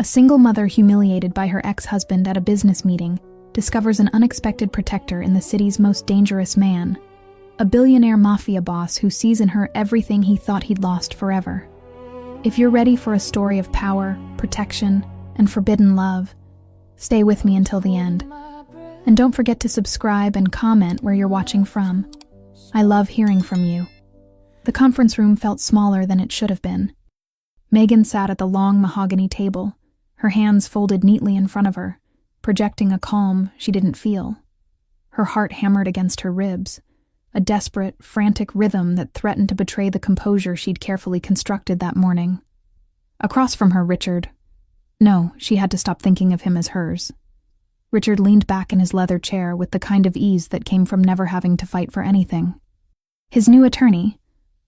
single mother humiliated by her ex-husband at a business meeting discovers an unexpected protector in the city's most dangerous man, a billionaire mafia boss who sees in her everything he thought he'd lost forever. If you're ready for a story of power, protection, and forbidden love, stay with me until the end. And don't forget to subscribe and comment where you're watching from. I love hearing from you. The conference room felt smaller than it should have been. Megan sat at the long mahogany table, her hands folded neatly in front of her, projecting a calm she didn't feel. Her heart hammered against her ribs, a desperate, frantic rhythm that threatened to betray the composure she'd carefully constructed that morning. Across from her, Richard. No, she had to stop thinking of him as hers. Richard leaned back in his leather chair with the kind of ease that came from never having to fight for anything. His new attorney,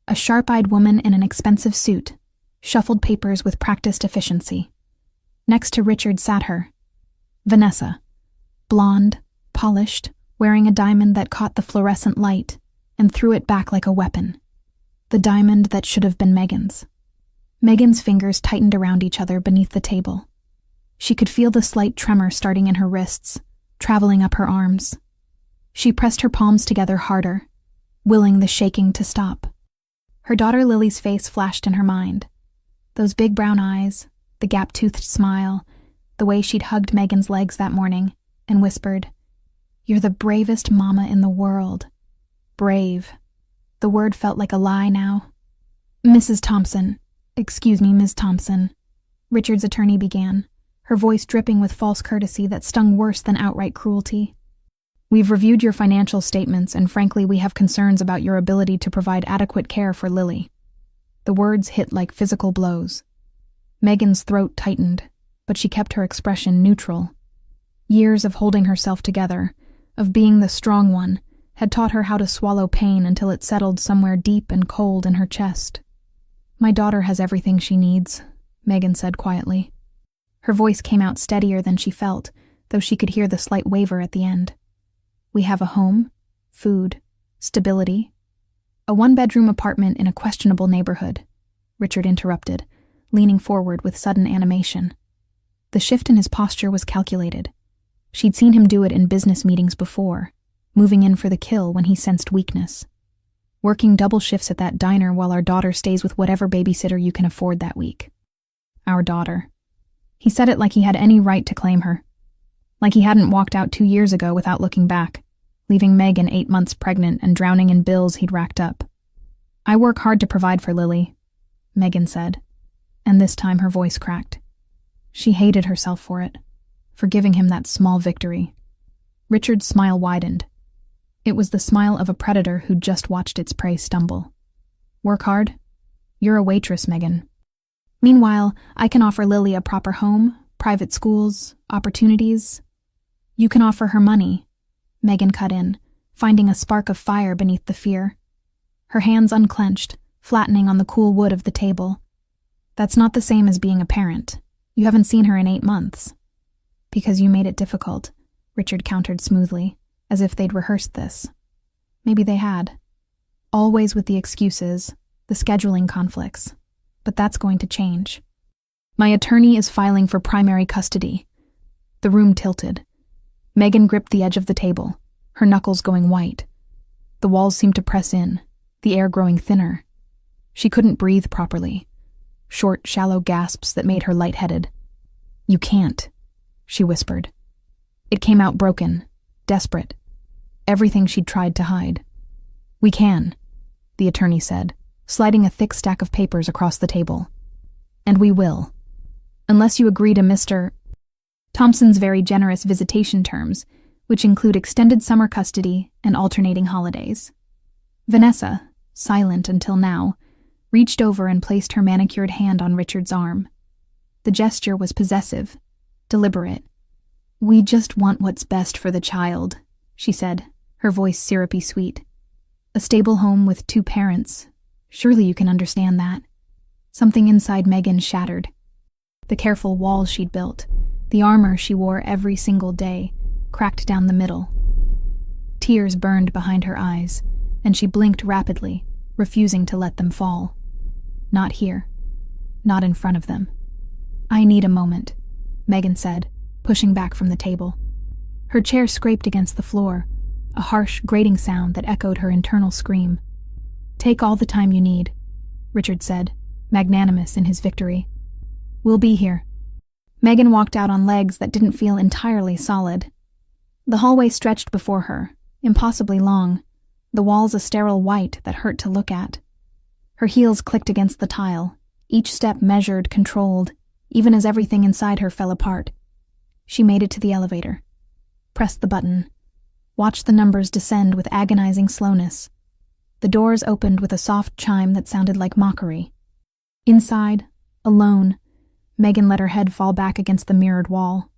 a sharp-eyed woman in an expensive suit, shuffled papers with practiced efficiency. Next to Richard sat her, Vanessa, blonde, polished, wearing a diamond that caught the fluorescent light and threw it back like a weapon. The diamond that should have been Megan's. Megan's fingers tightened around each other beneath the table. She could feel the slight tremor starting in her wrists, traveling up her arms. She pressed her palms together harder, willing the shaking to stop. Her daughter Lily's face flashed in her mind. Those big brown eyes, the gap-toothed smile, the way she'd hugged Megan's legs that morning and whispered, "You're the bravest mama in the world." Brave. The word felt like a lie now. Ms. Thompson, Richard's attorney began, her voice dripping with false courtesy that stung worse than outright cruelty. "We've reviewed your financial statements, and frankly, we have concerns about your ability to provide adequate care for Lily." The words hit like physical blows. Megan's throat tightened, but she kept her expression neutral. Years of holding herself together, of being the strong one, had taught her how to swallow pain until it settled somewhere deep and cold in her chest. "My daughter has everything she needs," Megan said quietly. Her voice came out steadier than she felt, though she could hear the slight waver at the end. "We have a home, food, stability, a one-bedroom apartment in a questionable neighborhood," Richard interrupted, leaning forward with sudden animation. The shift in his posture was calculated. She'd seen him do it in business meetings before, moving in for the kill when he sensed weakness. "Working double shifts at that diner while our daughter stays with whatever babysitter you can afford that week." Our daughter. He said it like he had any right to claim her. Like he hadn't walked out 2 years ago without looking back, leaving Megan 8 months pregnant and drowning in bills he'd racked up. "I work hard to provide for Lily," Megan said, and this time her voice cracked. She hated herself for it, for giving him that small victory. Richard's smile widened. It was the smile of a predator who'd just watched its prey stumble. "Work hard? You're a waitress, Megan. Meanwhile, I can offer Lily a proper home, private schools, opportunities. You can offer her money," Megan cut in, finding a spark of fire beneath the fear. Her hands unclenched, flattening on the cool wood of the table. "That's not the same as being a parent. You haven't seen her in 8 months. "Because you made it difficult," Richard countered smoothly, as if they'd rehearsed this. Maybe they had. Always with the excuses, the scheduling conflicts. But that's going to change. "My attorney is filing for primary custody." The room tilted. Megan gripped the edge of the table, her knuckles going white. The walls seemed to press in, the air growing thinner. She couldn't breathe properly. Short, shallow gasps that made her lightheaded. "You can't," she whispered. It came out broken, desperate. Everything she'd tried to hide. "We can," the attorney said, sliding a thick stack of papers across the table. "And we will. Unless you agree to Mr. Thompson's very generous visitation terms, which include extended summer custody and alternating holidays." Vanessa, silent until now, reached over and placed her manicured hand on Richard's arm. The gesture was possessive, deliberate. "We just want what's best for the child," she said, her voice syrupy sweet. "A stable home with 2 parents. Surely you can understand that." Something inside Megan shattered. The careful walls she'd built, the armor she wore every single day, cracked down the middle. Tears burned behind her eyes, and she blinked rapidly, refusing to let them fall. Not here. Not in front of them. "I need a moment," Megan said, pushing back from the table. Her chair scraped against the floor, a harsh, grating sound that echoed her internal scream. Take all the time you need, Richard said, magnanimous in his victory. We'll be here. Megan walked out on legs that didn't feel entirely solid. The hallway stretched before her, impossibly long, the walls a sterile white that hurt to look at. Her heels clicked against the tile, each step measured, controlled, even as everything inside her fell apart. She made it to the elevator, pressed the button, watched the numbers descend with agonizing slowness. The doors opened with a soft chime that sounded like mockery. Inside, alone, Megan let her head fall back against the mirrored wall.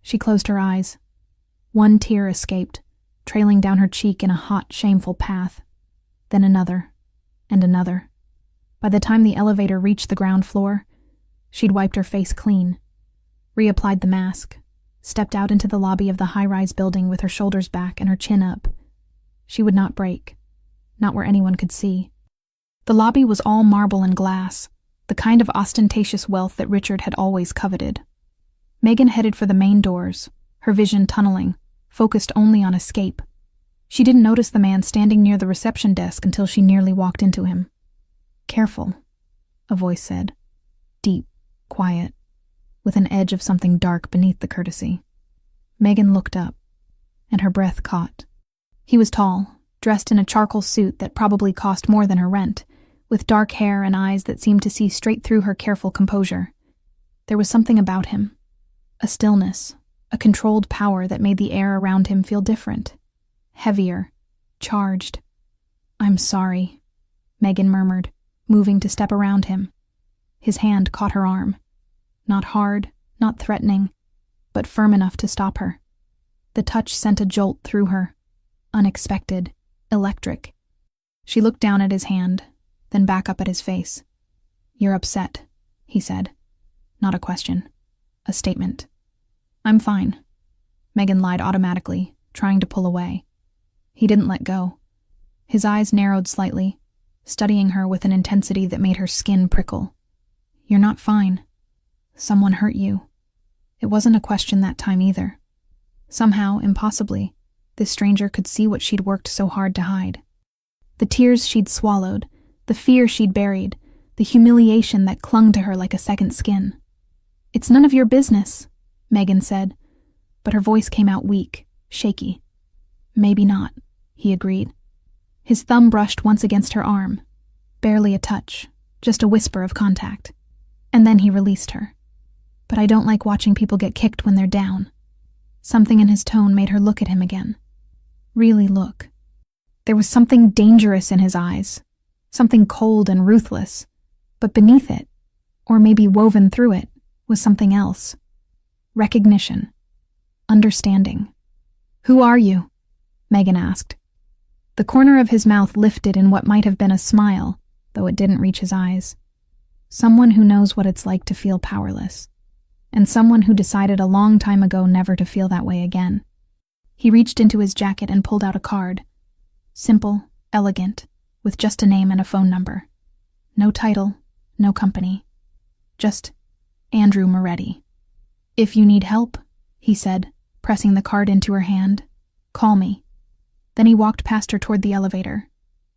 She closed her eyes. One tear escaped, trailing down her cheek in a hot, shameful path. Then another, and another. By the time the elevator reached the ground floor, she'd wiped her face clean, reapplied the mask, stepped out into the lobby of the high-rise building with her shoulders back and her chin up. She would not break, not where anyone could see. The lobby was all marble and glass, the kind of ostentatious wealth that Richard had always coveted. Megan headed for the main doors, her vision tunneling, focused only on escape. She didn't notice the man standing near the reception desk until she nearly walked into him. Careful, a voice said, deep, quiet, with an edge of something dark beneath the courtesy. Megan looked up, and her breath caught. He was tall, dressed in a charcoal suit that probably cost more than her rent, with dark hair and eyes that seemed to see straight through her careful composure. There was something about him, a stillness, a controlled power that made the air around him feel different, heavier, charged. I'm sorry, Megan murmured, moving to step around him. His hand caught her arm. Not hard, not threatening, but firm enough to stop her. The touch sent a jolt through her, unexpected, electric. She looked down at his hand, then back up at his face. You're upset, he said. Not a question, a statement. I'm fine. Megan lied automatically, trying to pull away. He didn't let go. His eyes narrowed slightly, studying her with an intensity that made her skin prickle. You're not fine. Someone hurt you. It wasn't a question that time either. Somehow, impossibly, this stranger could see what she'd worked so hard to hide. The tears she'd swallowed, the fear she'd buried, the humiliation that clung to her like a second skin. It's none of your business, Megan said, but her voice came out weak, shaky. Maybe not, he agreed. His thumb brushed once against her arm. Barely a touch, just a whisper of contact. And then he released her. But I don't like watching people get kicked when they're down. Something in his tone made her look at him again. Really look. There was something dangerous in his eyes, something cold and ruthless, but beneath it, or maybe woven through it, was something else. Recognition. Understanding. Who are you? Megan asked. The corner of his mouth lifted in what might have been a smile, though it didn't reach his eyes. Someone who knows what it's like to feel powerless, and someone who decided a long time ago never to feel that way again. He reached into his jacket and pulled out a card. Simple, elegant, with just a name and a phone number. No title, no company. Just Andrew Moretti. If you need help, he said, pressing the card into her hand, call me. Then he walked past her toward the elevator,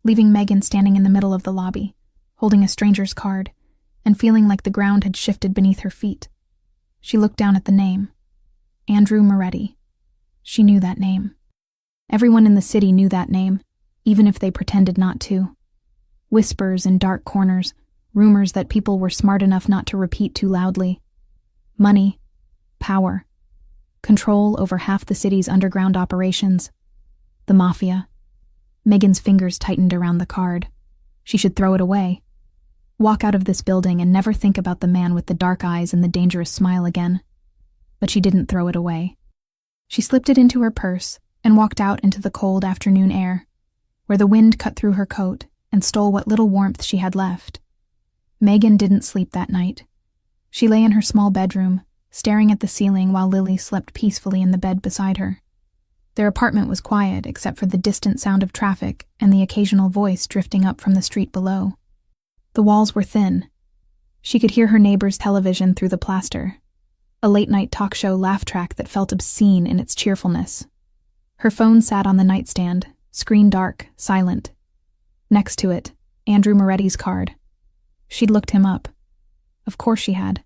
leaving Megan standing in the middle of the lobby, holding a stranger's card, and feeling like the ground had shifted beneath her feet. She looked down at the name. Andrew Moretti. She knew that name. Everyone in the city knew that name, even if they pretended not to. Whispers in dark corners, rumors that people were smart enough not to repeat too loudly. Money, power, control over half the city's underground operations. The Mafia. Megan's fingers tightened around the card. She should throw it away. Walk out of this building and never think about the man with the dark eyes and the dangerous smile again. But she didn't throw it away. She slipped it into her purse and walked out into the cold afternoon air, where the wind cut through her coat and stole what little warmth she had left. Megan didn't sleep that night. She lay in her small bedroom, staring at the ceiling while Lily slept peacefully in the bed beside her. Their apartment was quiet except for the distant sound of traffic and the occasional voice drifting up from the street below. The walls were thin. She could hear her neighbor's television through the plaster. a late-night talk show laugh track that felt obscene in its cheerfulness. Her phone sat on the nightstand, screen dark, silent. Next to it, Andrew Moretti's card. She'd looked him up. Of course she had.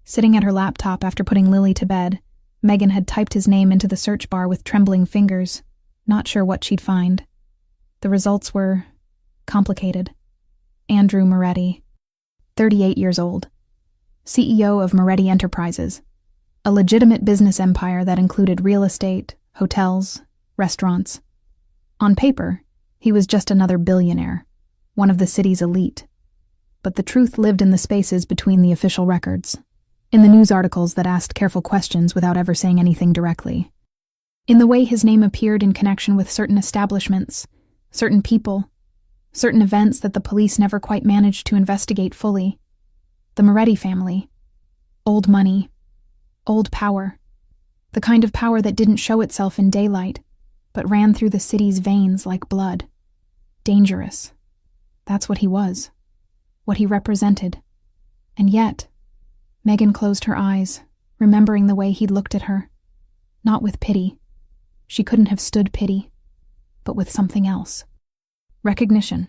Sitting at her laptop after putting Lily to bed, Megan had typed his name into the search bar with trembling fingers, not sure what she'd find. The results were complicated. Andrew Moretti, 38 years old. CEO of Moretti Enterprises, a legitimate business empire that included real estate, hotels, restaurants. On paper, he was just another billionaire, one of the city's elite. But the truth lived in the spaces between the official records, in the news articles that asked careful questions without ever saying anything directly, in the way his name appeared in connection with certain establishments, certain people, certain events that the police never quite managed to investigate fully. The Moretti family. Old money. Old power. The kind of power that didn't show itself in daylight, but ran through the city's veins like blood. Dangerous. That's what he was. What he represented. And yet, Megan closed her eyes, remembering the way he'd looked at her. Not with pity. She couldn't have stood pity, but with something else. Recognition.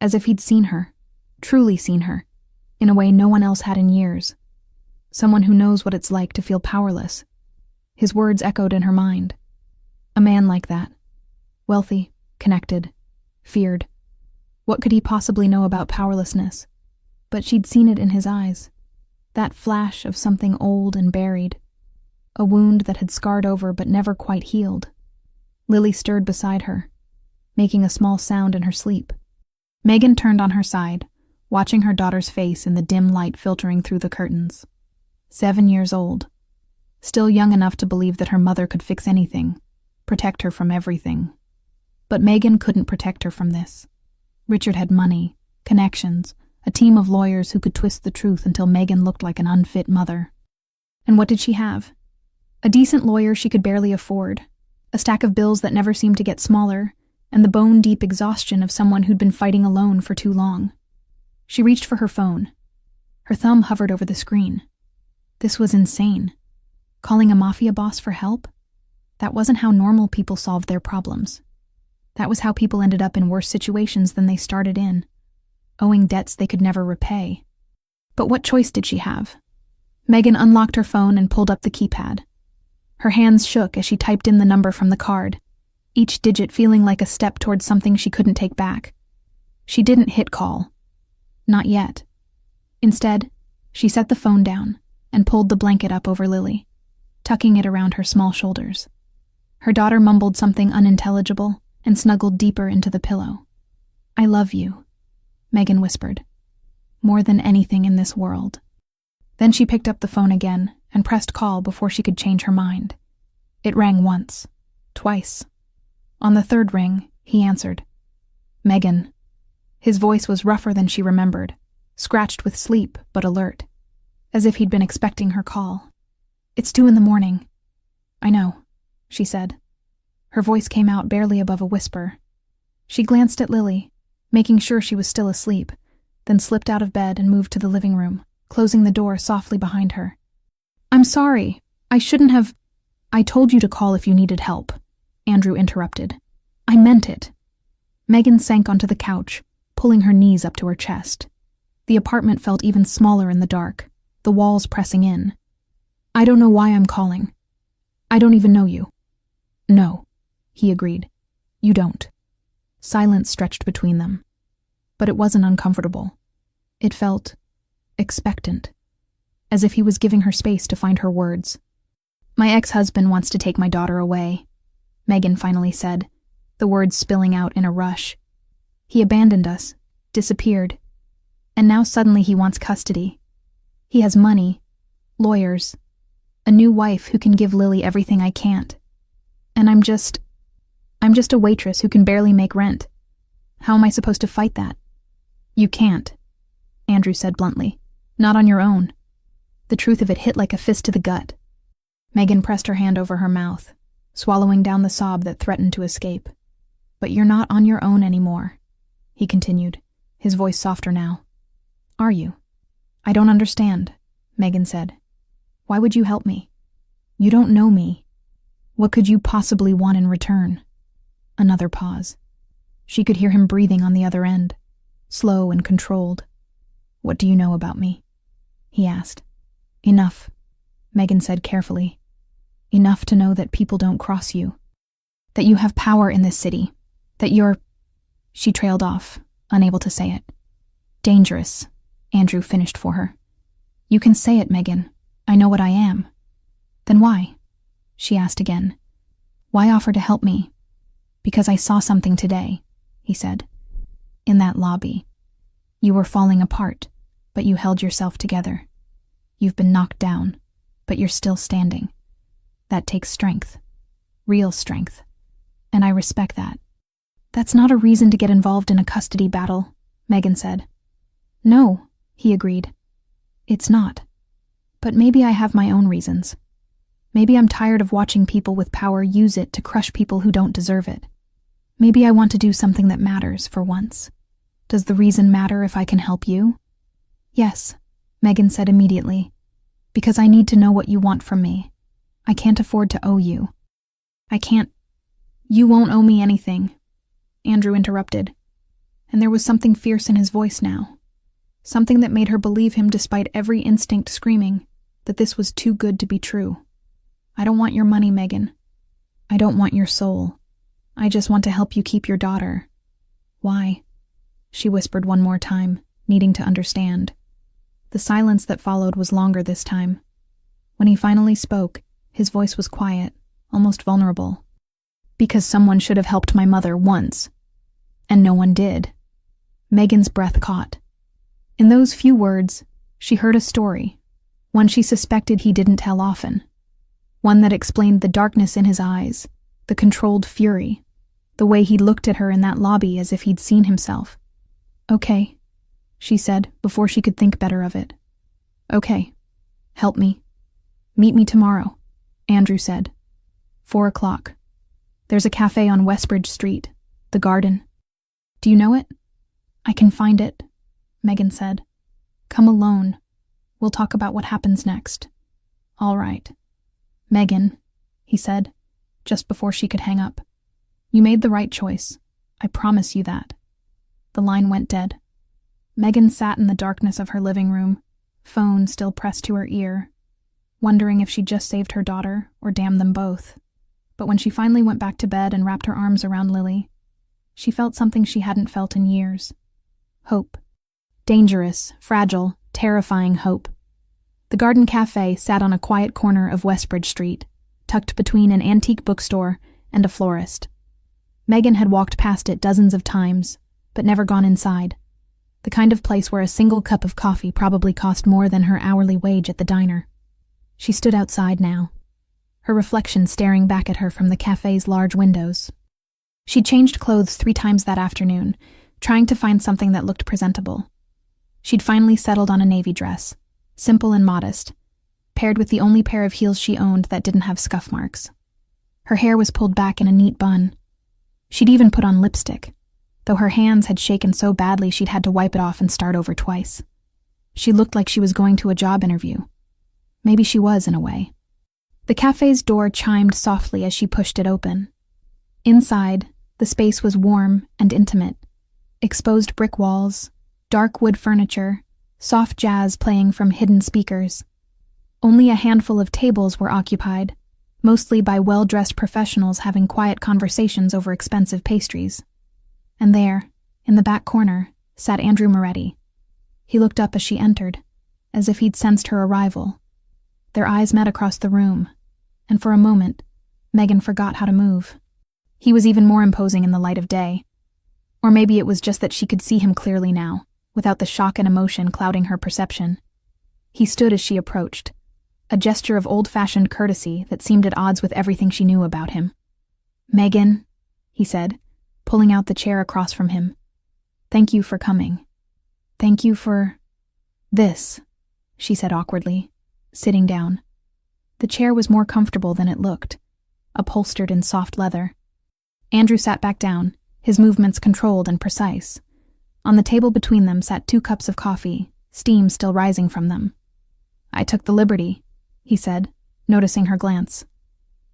As if he'd seen her, truly seen her, in a way no one else had in years. Someone who knows what it's like to feel powerless. His words echoed in her mind. A man like that. Wealthy, connected, feared. What could he possibly know about powerlessness? But she'd seen it in his eyes. That flash of something old and buried. A wound that had scarred over but never quite healed. Lily stirred beside her, making a small sound in her sleep. Megan turned on her side, watching her daughter's face in the dim light filtering through the curtains. 7 years old. Still young enough to believe that her mother could fix anything, protect her from everything. But Megan couldn't protect her from this. Richard had money, connections, a team of lawyers who could twist the truth until Megan looked like an unfit mother. And what did she have? A decent lawyer she could barely afford, a stack of bills that never seemed to get smaller, and the bone-deep exhaustion of someone who'd been fighting alone for too long. She reached for her phone. Her thumb hovered over the screen. This was insane. Calling a mafia boss for help? That wasn't how normal people solved their problems. That was how people ended up in worse situations than they started in, owing debts they could never repay. But what choice did she have? Megan unlocked her phone and pulled up the keypad. Her hands shook as she typed in the number from the card, each digit feeling like a step towards something she couldn't take back. She didn't hit call. Not yet. Instead, she set the phone down and pulled the blanket up over Lily, tucking it around her small shoulders. Her daughter mumbled something unintelligible and snuggled deeper into the pillow. "I love you," Megan whispered. "More than anything in this world." Then she picked up the phone again and pressed call before she could change her mind. It rang once, twice. On the third ring, he answered. "Megan." His voice was rougher than she remembered, scratched with sleep but alert, as if he'd been expecting her call. "It's 2 a.m. "I know," she said. Her voice came out barely above a whisper. She glanced at Lily, making sure she was still asleep, then slipped out of bed and moved to the living room, closing the door softly behind her. "I'm sorry. I shouldn't have—" "I told you to call if you needed help," Andrew interrupted. "I meant it." Megan sank onto the couch, pulling her knees up to her chest. The apartment felt even smaller in the dark, the walls pressing in. "I don't know why I'm calling. I don't even know you." "No," he agreed. "You don't." Silence stretched between them. But it wasn't uncomfortable. It felt expectant, as if he was giving her space to find her words. "My ex-husband wants to take my daughter away," Megan finally said, the words spilling out in a rush. "He abandoned us, disappeared, and now suddenly he wants custody. He has money, lawyers, a new wife who can give Lily everything I can't. And I'm just a waitress who can barely make rent. How am I supposed to fight that?" "You can't," Andrew said bluntly. "Not on your own." The truth of it hit like a fist to the gut. Megan pressed her hand over her mouth, swallowing down the sob that threatened to escape. "But you're not on your own anymore," he continued, his voice softer now. "Are you?" "I don't understand," Megan said. Why would you help me? You don't know me. What could you possibly want in return? Another pause. She could hear him breathing on the other end, slow and controlled. What do you know about me? He asked. Enough, Megan said carefully. Enough to know that people don't cross you. That you have power in this city. That you're... She trailed off, unable to say it. Dangerous, Andrew finished for her. You can say it, Megan. I know what I am. Then why? She asked again. Why offer to help me? Because I saw something today, he said. In that lobby. You were falling apart, but you held yourself together. You've been knocked down, but you're still standing. That takes strength. Real strength. And I respect that. That's not a reason to get involved in a custody battle, Megan said. No, he agreed. It's not. But maybe I have my own reasons. Maybe I'm tired of watching people with power use it to crush people who don't deserve it. Maybe I want to do something that matters for once. Does the reason matter if I can help you? Yes, Megan said immediately. Because I need to know what you want from me. I can't afford to owe you. I can't... You won't owe me anything, Andrew interrupted. And there was something fierce in his voice now. Something that made her believe him despite every instinct screaming that this was too good to be true. I don't want your money, Megan. I don't want your soul. I just want to help you keep your daughter. Why? She whispered one more time, needing to understand. The silence that followed was longer this time. When he finally spoke, his voice was quiet, almost vulnerable. Because someone should have helped my mother once. And no one did. Megan's breath caught. In those few words, she heard a story, one she suspected he didn't tell often. One that explained the darkness in his eyes, the controlled fury, the way he looked at her in that lobby as if he'd seen himself. Okay, she said before she could think better of it. Okay, help me. Meet me tomorrow, Andrew said. 4:00. There's a cafe on Westbridge Street, the Garden. Do you know it? I can find it, Megan said. Come alone. We'll talk about what happens next. All right. Megan, he said, just before she could hang up. You made the right choice. I promise you that. The line went dead. Megan sat in the darkness of her living room, phone still pressed to her ear, wondering if she'd just saved her daughter or damned them both. But when she finally went back to bed and wrapped her arms around Lily, she felt something she hadn't felt in years. Hope. Dangerous, fragile, terrifying hope. The Garden Cafe sat on a quiet corner of Westbridge Street, tucked between an antique bookstore and a florist. Megan had walked past it dozens of times, but never gone inside. The kind of place where a single cup of coffee probably cost more than her hourly wage at the diner. She stood outside now, her reflection staring back at her from the cafe's large windows. She'd changed clothes 3 times that afternoon, trying to find something that looked presentable. She'd finally settled on a navy dress, simple and modest, paired with the only pair of heels she owned that didn't have scuff marks. Her hair was pulled back in a neat bun. She'd even put on lipstick, though her hands had shaken so badly she'd had to wipe it off and start over twice. She looked like she was going to a job interview. Maybe she was, in a way. The cafe's door chimed softly as she pushed it open. Inside, the space was warm and intimate. Exposed brick walls, dark wood furniture, soft jazz playing from hidden speakers. Only a handful of tables were occupied, mostly by well-dressed professionals having quiet conversations over expensive pastries. And there, in the back corner, sat Andrew Moretti. He looked up as she entered, as if he'd sensed her arrival. Their eyes met across the room, and for a moment, Megan forgot how to move. He was even more imposing in the light of day. Or maybe it was just that she could see him clearly now, without the shock and emotion clouding her perception. He stood as she approached, a gesture of old-fashioned courtesy that seemed at odds with everything she knew about him. Megan, he said, pulling out the chair across from him. Thank you for coming. Thank you for... this, she said awkwardly, sitting down. The chair was more comfortable than it looked, upholstered in soft leather. Andrew sat back down, his movements controlled and precise. On the table between them sat 2 cups of coffee, steam still rising from them. I took the liberty, he said, noticing her glance.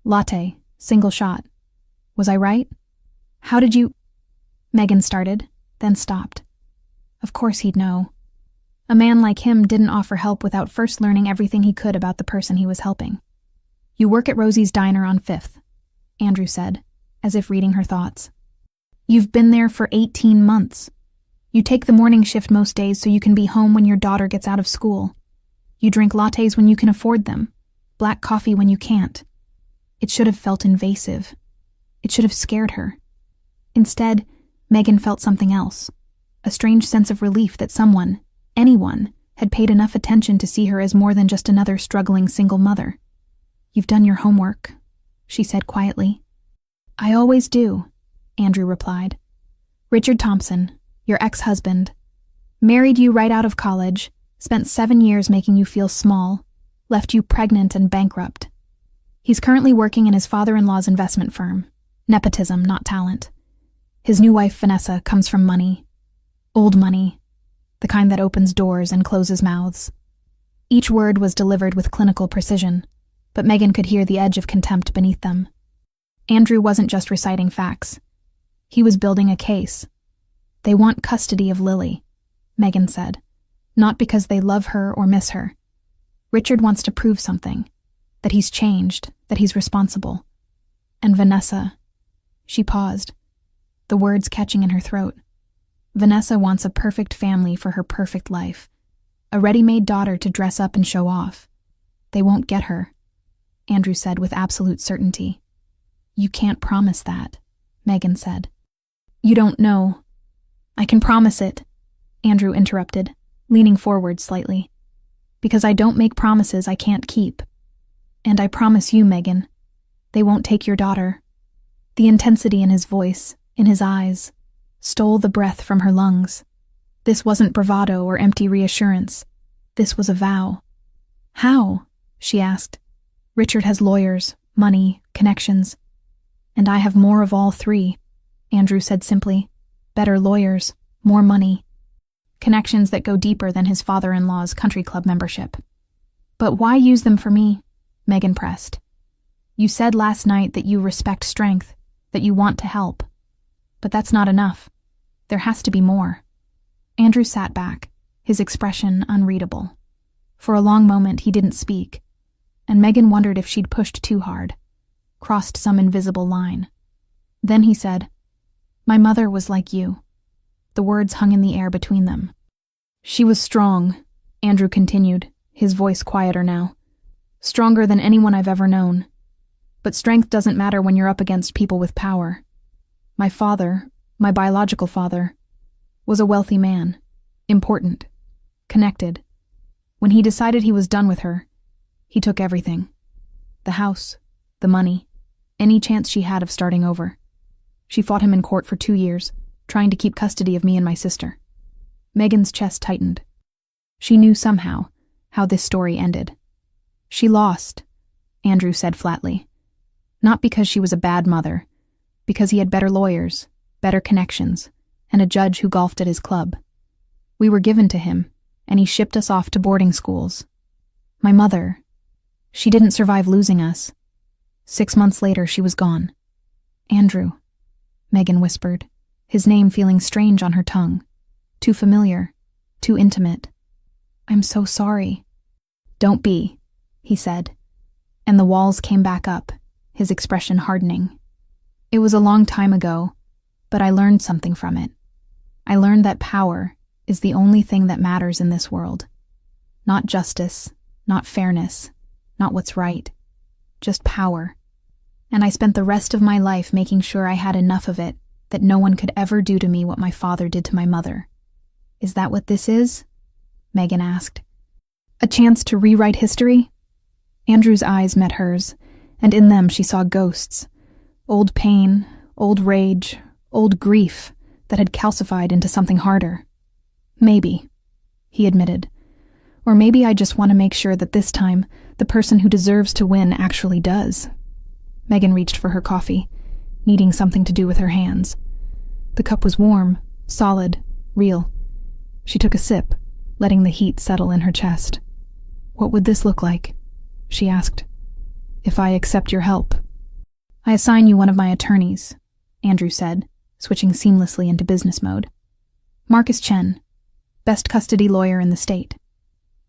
Latte, single shot. Was I right? How did you… Megan started, then stopped. Of course he'd know. A man like him didn't offer help without first learning everything he could about the person he was helping. You work at Rosie's Diner on 5th, Andrew said, as if reading her thoughts. You've been there for 18 months. You take the morning shift most days so you can be home when your daughter gets out of school. You drink lattes when you can afford them, black coffee when you can't. It should have felt invasive. It should have scared her. Instead, Megan felt something else, a strange sense of relief that someone, anyone, had paid enough attention to see her as more than just another struggling single mother. You've done your homework, she said quietly. I always do, Andrew replied. Richard Thompson, your ex-husband, married you right out of college, spent 7 years making you feel small, left you pregnant and bankrupt. He's currently working in his father-in-law's investment firm. Nepotism, not talent. His new wife, Vanessa, comes from money. Old money. The kind that opens doors and closes mouths. Each word was delivered with clinical precision, but Megan could hear the edge of contempt beneath them. Andrew wasn't just reciting facts. He was building a case. They want custody of Lily, Megan said, not because they love her or miss her. Richard wants to prove something, that he's changed, that he's responsible. And Vanessa… She paused, the words catching in her throat. Vanessa wants a perfect family for her perfect life, a ready-made daughter to dress up and show off. They won't get her, Andrew said with absolute certainty. You can't promise that, Megan said. You don't know. I can promise it, Andrew interrupted, leaning forward slightly. Because I don't make promises I can't keep. And I promise you, Megan, they won't take your daughter. The intensity in his voice, in his eyes, stole the breath from her lungs. This wasn't bravado or empty reassurance. This was a vow. How? She asked. Richard has lawyers, money, connections. And I have more of all three, Andrew said simply. Better lawyers, more money. Connections that go deeper than his father-in-law's country club membership. But why use them for me? Megan pressed. You said last night that you respect strength, that you want to help. But that's not enough. There has to be more. Andrew sat back, his expression unreadable. For a long moment he didn't speak, and Megan wondered if she'd pushed too hard, crossed some invisible line. Then he said, My mother was like you. The words hung in the air between them. She was strong, Andrew continued, his voice quieter now. Stronger than anyone I've ever known. But strength doesn't matter when you're up against people with power. My father, my biological father, was a wealthy man, important, connected. When he decided he was done with her, he took everything. The house, the money, any chance she had of starting over. She fought him in court for 2 years, trying to keep custody of me and my sister. Megan's chest tightened. She knew somehow how this story ended. She lost, Andrew said flatly. Not because she was a bad mother, because he had better lawyers, better connections, and a judge who golfed at his club. We were given to him, and he shipped us off to boarding schools. My mother, she didn't survive losing us. 6 months later, she was gone. Andrew, Megan whispered, his name feeling strange on her tongue. Too familiar, too intimate. I'm so sorry. Don't be, he said, and the walls came back up, his expression hardening. It was a long time ago, but I learned something from it. I learned that power is the only thing that matters in this world. Not justice, not fairness, not what's right. Just power. And I spent the rest of my life making sure I had enough of it that no one could ever do to me what my father did to my mother. Is that what this is? Megan asked. A chance to rewrite history? Andrew's eyes met hers, and in them she saw ghosts. Old pain, old rage, old grief that had calcified into something harder. Maybe, he admitted. Or maybe I just want to make sure that this time the person who deserves to win actually does. Megan reached for her coffee, needing something to do with her hands. The cup was warm, solid, real. She took a sip, letting the heat settle in her chest. What would this look like? she asked. If I accept your help. I assign you one of my attorneys, Andrew said, switching seamlessly into business mode. Marcus Chen, best custody lawyer in the state.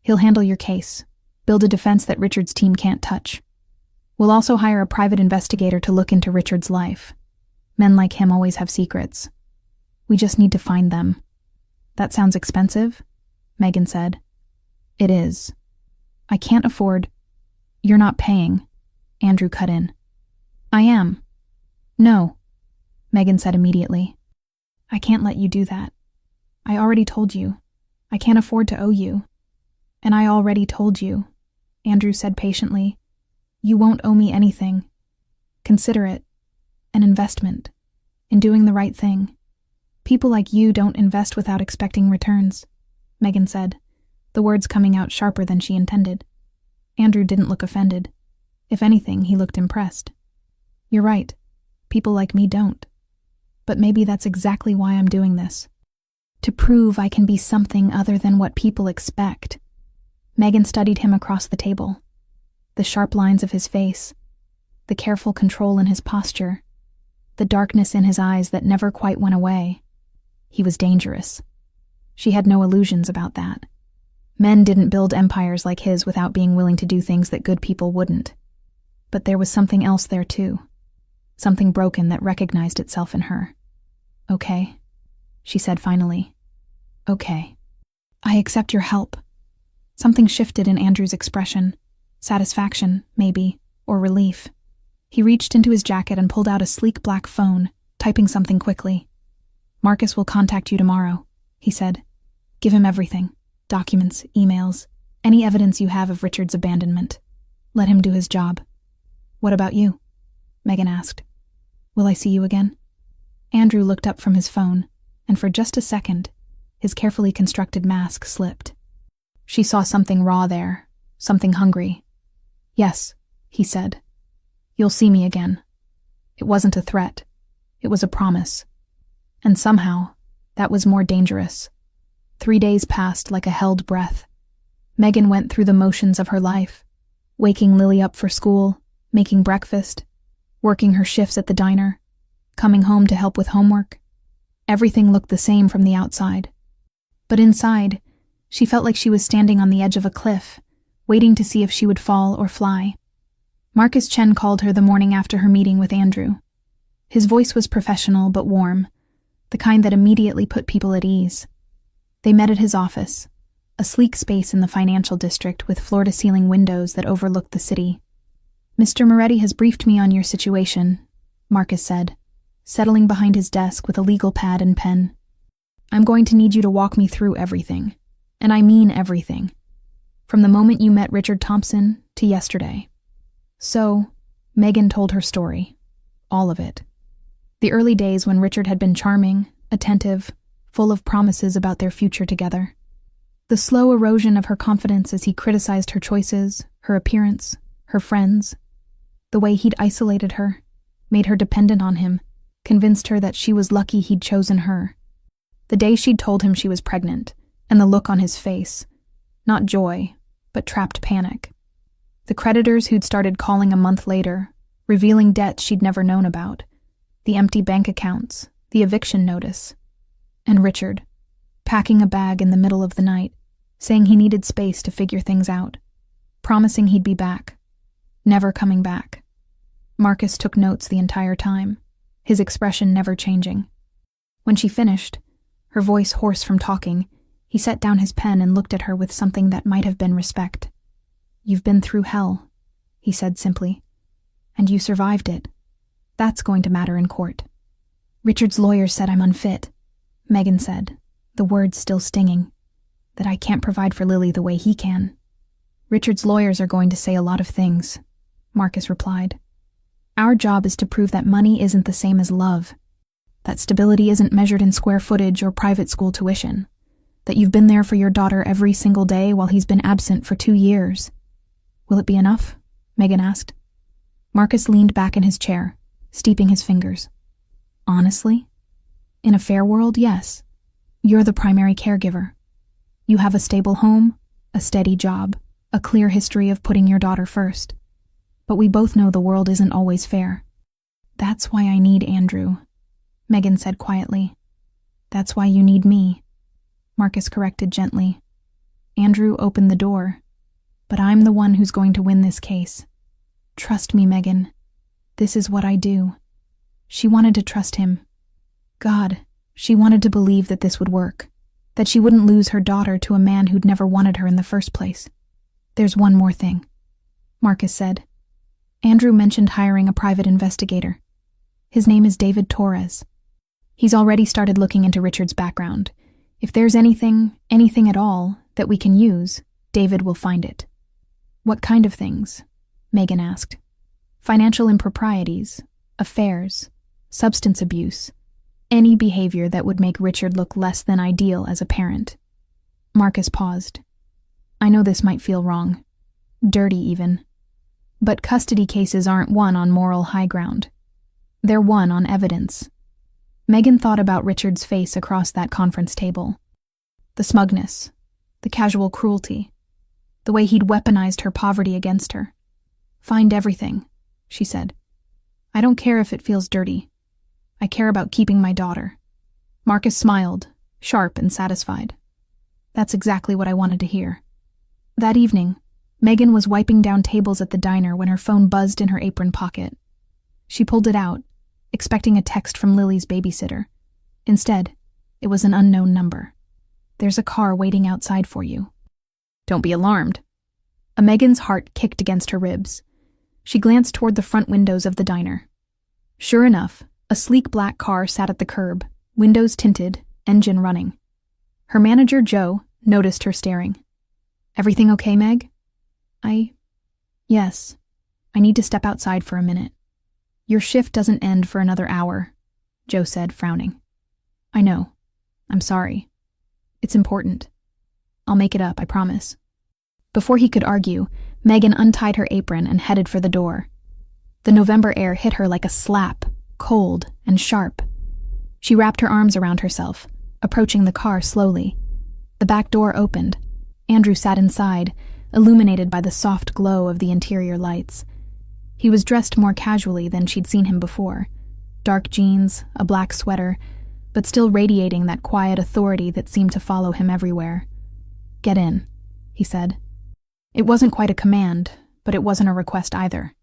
He'll handle your case, build a defense that Richard's team can't touch. We'll also hire a private investigator to look into Richard's life. Men like him always have secrets. We just need to find them. That sounds expensive, Megan said. It is. I can't afford. You're not paying, Andrew cut in. I am. No, Megan said immediately. I can't let you do that. I already told you. I can't afford to owe you. And I already told you, Andrew said patiently. You won't owe me anything. Consider it an investment in doing the right thing. People like you don't invest without expecting returns, Megan said, the words coming out sharper than she intended. Andrew didn't look offended. If anything, he looked impressed. You're right. People like me don't. But maybe that's exactly why I'm doing this. To prove I can be something other than what people expect. Megan studied him across the table. The sharp lines of his face, the careful control in his posture, the darkness in his eyes that never quite went away. He was dangerous. She had no illusions about that. Men didn't build empires like his without being willing to do things that good people wouldn't. But there was something else there too. Something broken that recognized itself in her. Okay, she said finally. Okay. I accept your help. Something shifted in Andrew's expression. Satisfaction, maybe, or relief. He reached into his jacket and pulled out a sleek black phone, typing something quickly. Marcus will contact you tomorrow, he said. Give him everything. Documents, emails, any evidence you have of Richard's abandonment. Let him do his job. What about you? Megan asked. Will I see you again? Andrew looked up from his phone, and for just a second, his carefully constructed mask slipped. She saw something raw there, something hungry. Yes, he said. You'll see me again. It wasn't a threat. It was a promise. And somehow, that was more dangerous. 3 days passed like a held breath. Megan went through the motions of her life, waking Lily up for school, making breakfast, working her shifts at the diner, coming home to help with homework. Everything looked the same from the outside. But inside, she felt like she was standing on the edge of a cliff, waiting to see if she would fall or fly. Marcus Chen called her the morning after her meeting with Andrew. His voice was professional but warm, the kind that immediately put people at ease. They met at his office, a sleek space in the financial district with floor-to-ceiling windows that overlooked the city. Mr. Moretti has briefed me on your situation, Marcus said, settling behind his desk with a legal pad and pen. I'm going to need you to walk me through everything, and I mean everything, from the moment you met Richard Thompson to yesterday. So, Megan told her story, all of it. The early days when Richard had been charming, attentive, full of promises about their future together. The slow erosion of her confidence as he criticized her choices, her appearance, her friends. The way he'd isolated her, made her dependent on him, convinced her that she was lucky he'd chosen her. The day she'd told him she was pregnant, and the look on his face. Not joy, but trapped panic. The creditors who'd started calling a month later, revealing debts she'd never known about. The empty bank accounts, the eviction notice. And Richard, packing a bag in the middle of the night, saying he needed space to figure things out, promising he'd be back, never coming back. Marcus took notes the entire time, his expression never changing. When she finished, her voice hoarse from talking, he set down his pen and looked at her with something that might have been respect. You've been through hell, he said simply, and you survived it. That's going to matter in court. Richard's lawyer said I'm unfit, Megan said, the words still stinging, that I can't provide for Lily the way he can. Richard's lawyers are going to say a lot of things, Marcus replied. Our job is to prove that money isn't the same as love, that stability isn't measured in square footage or private school tuition, that you've been there for your daughter every single day while he's been absent for 2 years. Will it be enough? Megan asked. Marcus leaned back in his chair, steeping his fingers. Honestly? In a fair world, yes. You're the primary caregiver. You have a stable home, a steady job, A clear history of putting your daughter first. But we both know the world isn't always fair. That's why I need Andrew, Megan said quietly. That's why you need me, Marcus corrected gently. Andrew opened the door, but I'm the one who's going to win this case. Trust me, Megan. This is what I do. She wanted to trust him. God, she wanted to believe that this would work, that she wouldn't lose her daughter to a man who'd never wanted her in the first place. There's one more thing, Marcus said. Andrew mentioned hiring a private investigator. His name is David Torres. He's already started looking into Richard's background. If there's anything at all, that we can use, David will find it. What kind of things? Megan asked. Financial improprieties, affairs, substance abuse, any behavior that would make Richard look less than ideal as a parent. Marcus paused. I know this might feel wrong, dirty even, but custody cases aren't won on moral high ground. They're won on evidence. Megan thought about Richard's face across that conference table. The smugness, the casual cruelty, the way he'd weaponized her poverty against her. Find everything, she said. I don't care if it feels dirty. I care about keeping my daughter. Marcus smiled, sharp and satisfied. That's exactly what I wanted to hear. That evening, Megan was wiping down tables at the diner when her phone buzzed in her apron pocket. She pulled it out, expecting a text from Lily's babysitter. Instead, it was an unknown number. There's a car waiting outside for you. Don't be alarmed. Megan's heart kicked against her ribs. She glanced toward the front windows of the diner. Sure enough, a sleek black car sat at the curb, windows tinted, engine running. Her manager, Joe, noticed her staring. Everything okay, Meg? Yes. I need to step outside for a minute. Your shift doesn't end for another hour, Joe said, frowning. I know. I'm sorry. It's important. I'll make it up, I promise. Before he could argue, Megan untied her apron and headed for the door. The November air hit her like a slap, cold and sharp. She wrapped her arms around herself, approaching the car slowly. The back door opened. Andrew sat inside, illuminated by the soft glow of the interior lights. He was dressed more casually than she'd seen him before. Dark jeans, a black sweater, but still radiating that quiet authority that seemed to follow him everywhere. Get in, he said. It wasn't quite a command, but it wasn't a request either.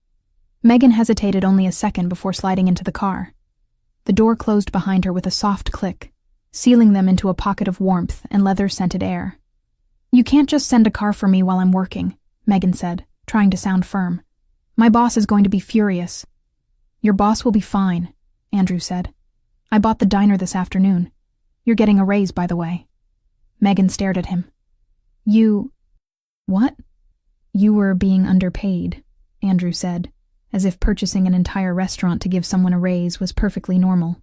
Megan hesitated only a second before sliding into the car. The door closed behind her with a soft click, sealing them into a pocket of warmth and leather-scented air. You can't just send a car for me while I'm working, Megan said, trying to sound firm. My boss is going to be furious. Your boss will be fine, Andrew said. I bought the diner this afternoon. You're getting a raise, by the way. Megan stared at him. What? You were being underpaid, Andrew said, as if purchasing an entire restaurant to give someone a raise was perfectly normal.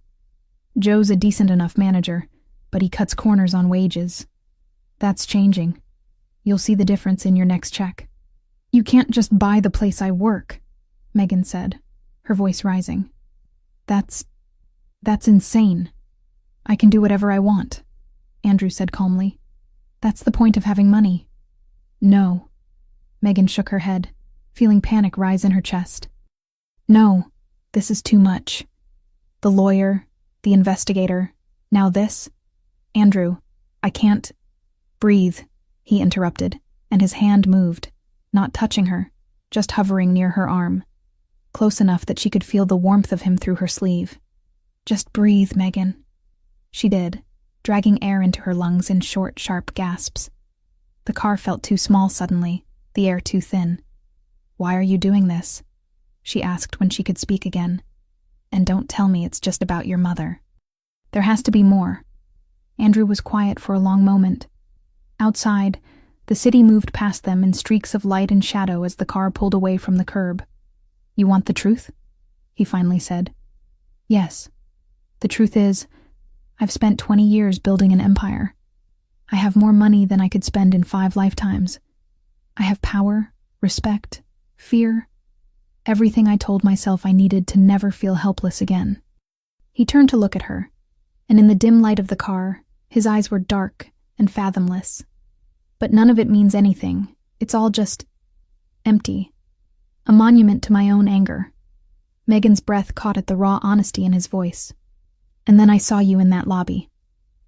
Joe's a decent enough manager, but he cuts corners on wages. That's changing. You'll see the difference in your next check. You can't just buy the place I work, Megan said, her voice rising. That's insane. I can do whatever I want, Andrew said calmly. That's the point of having money. No. Megan shook her head, feeling panic rise in her chest. No, this is too much. The lawyer, the investigator, now this. Andrew, I can't. Breathe, he interrupted, and his hand moved, not touching her, just hovering near her arm, close enough that she could feel the warmth of him through her sleeve. Just breathe, Megan. She did, dragging air into her lungs in short, sharp gasps. The car felt too small suddenly, the air too thin. Why are you doing this? She asked when she could speak again. And don't tell me it's just about your mother. There has to be more. Andrew was quiet for a long moment. Outside, the city moved past them in streaks of light and shadow as the car pulled away from the curb. You want the truth? He finally said. Yes. The truth is, I've spent 20 years building an empire. I have more money than I could spend in 5 lifetimes. I have power, respect, fear, everything I told myself I needed to never feel helpless again. He turned to look at her, and in the dim light of the car, his eyes were dark and fathomless. But none of it means anything It's all just empty. A monument to my own anger. Megan's breath caught at the raw honesty in his voice. And then I saw you in that lobby.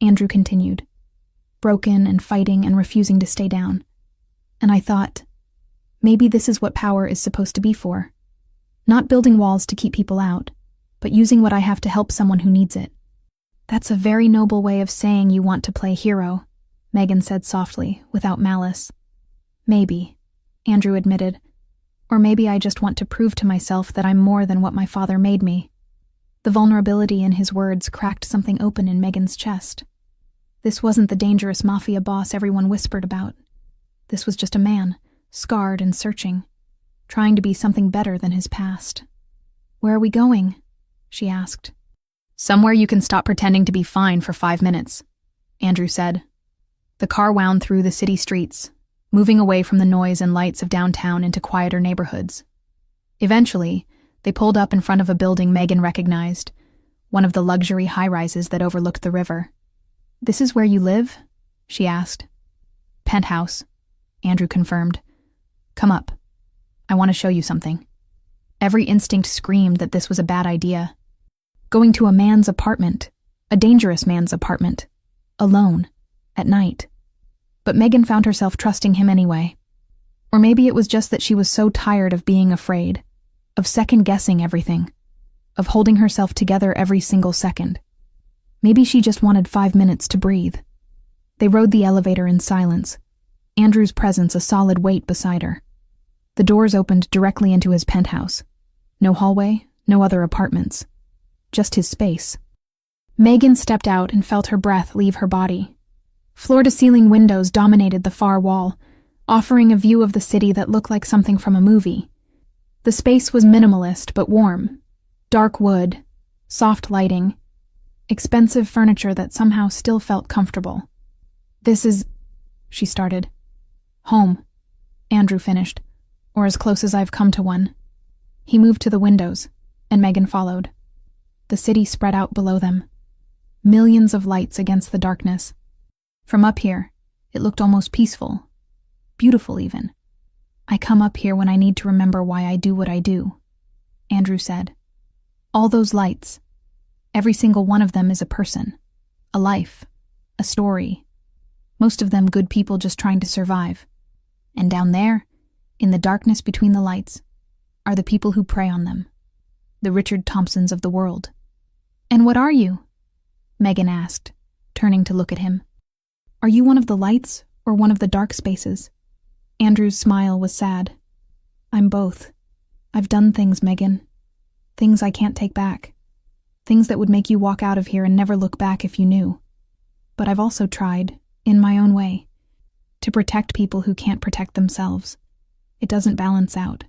Andrew continued, broken and fighting and refusing to stay down. And I thought, maybe this is what power is supposed to be for. Not building walls to keep people out, but using what I have to help someone who needs it. That's a very noble way of saying you want to play hero, Megan said softly, without malice. Maybe, Andrew admitted. Or maybe I just want to prove to myself that I'm more than what my father made me. The vulnerability in his words cracked something open in Megan's chest. This wasn't the dangerous Mafia boss everyone whispered about. This was just a man, scarred and searching, trying to be something better than his past. Where are we going? She asked. Somewhere you can stop pretending to be fine for 5 minutes, Andrew said. The car wound through the city streets, moving away from the noise and lights of downtown into quieter neighborhoods. Eventually, they pulled up in front of a building Megan recognized, one of the luxury high-rises that overlooked the river. This is where you live? She asked. Penthouse, Andrew confirmed. Come up. I want to show you something. Every instinct screamed that this was a bad idea. Going to a man's apartment, a dangerous man's apartment, alone, at night. But Megan found herself trusting him anyway. Or maybe it was just that she was so tired of being afraid, of second-guessing everything, of holding herself together every single second. Maybe she just wanted 5 minutes to breathe. They rode the elevator in silence, Andrew's presence a solid weight beside her. The doors opened directly into his penthouse. No hallway, no other apartments. Just his space. Megan stepped out and felt her breath leave her body. Floor-to-ceiling windows dominated the far wall, offering a view of the city that looked like something from a movie. The space was minimalist but warm. Dark wood, soft lighting, expensive furniture that somehow still felt comfortable. This is, she started. Home, Andrew finished, or as close as I've come to one. He moved to the windows, and Megan followed. The city spread out below them. Millions of lights against the darkness. From up here, it looked almost peaceful. Beautiful, even. I come up here when I need to remember why I do what I do, Andrew said. All those lights, every single one of them is a person, a life, a story. Most of them good people just trying to survive. And down there, in the darkness between the lights, are the people who prey on them. The Richard Thompsons of the world. And what are you? Megan asked, turning to look at him. Are you one of the lights or one of the dark spaces? Andrew's smile was sad. I'm both. I've done things, Megan. Things I can't take back. Things that would make you walk out of here and never look back if you knew. But I've also tried, in my own way, to protect people who can't protect themselves. It doesn't balance out.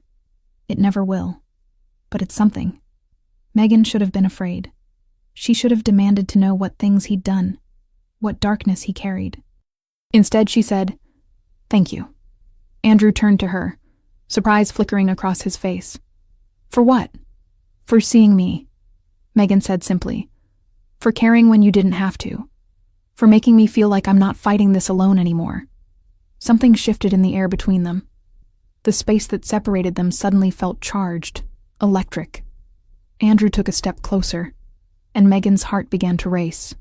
It never will. But it's something. Megan should have been afraid. She should have demanded to know what things he'd done, what darkness he carried. Instead, she said, "Thank you." Andrew turned to her, surprise flickering across his face. "For what?" "For seeing me," Megan said simply. "For caring when you didn't have to. For making me feel like I'm not fighting this alone anymore." Something shifted in the air between them. The space that separated them suddenly felt charged, electric. Andrew took a step closer, and Megan's heart began to race.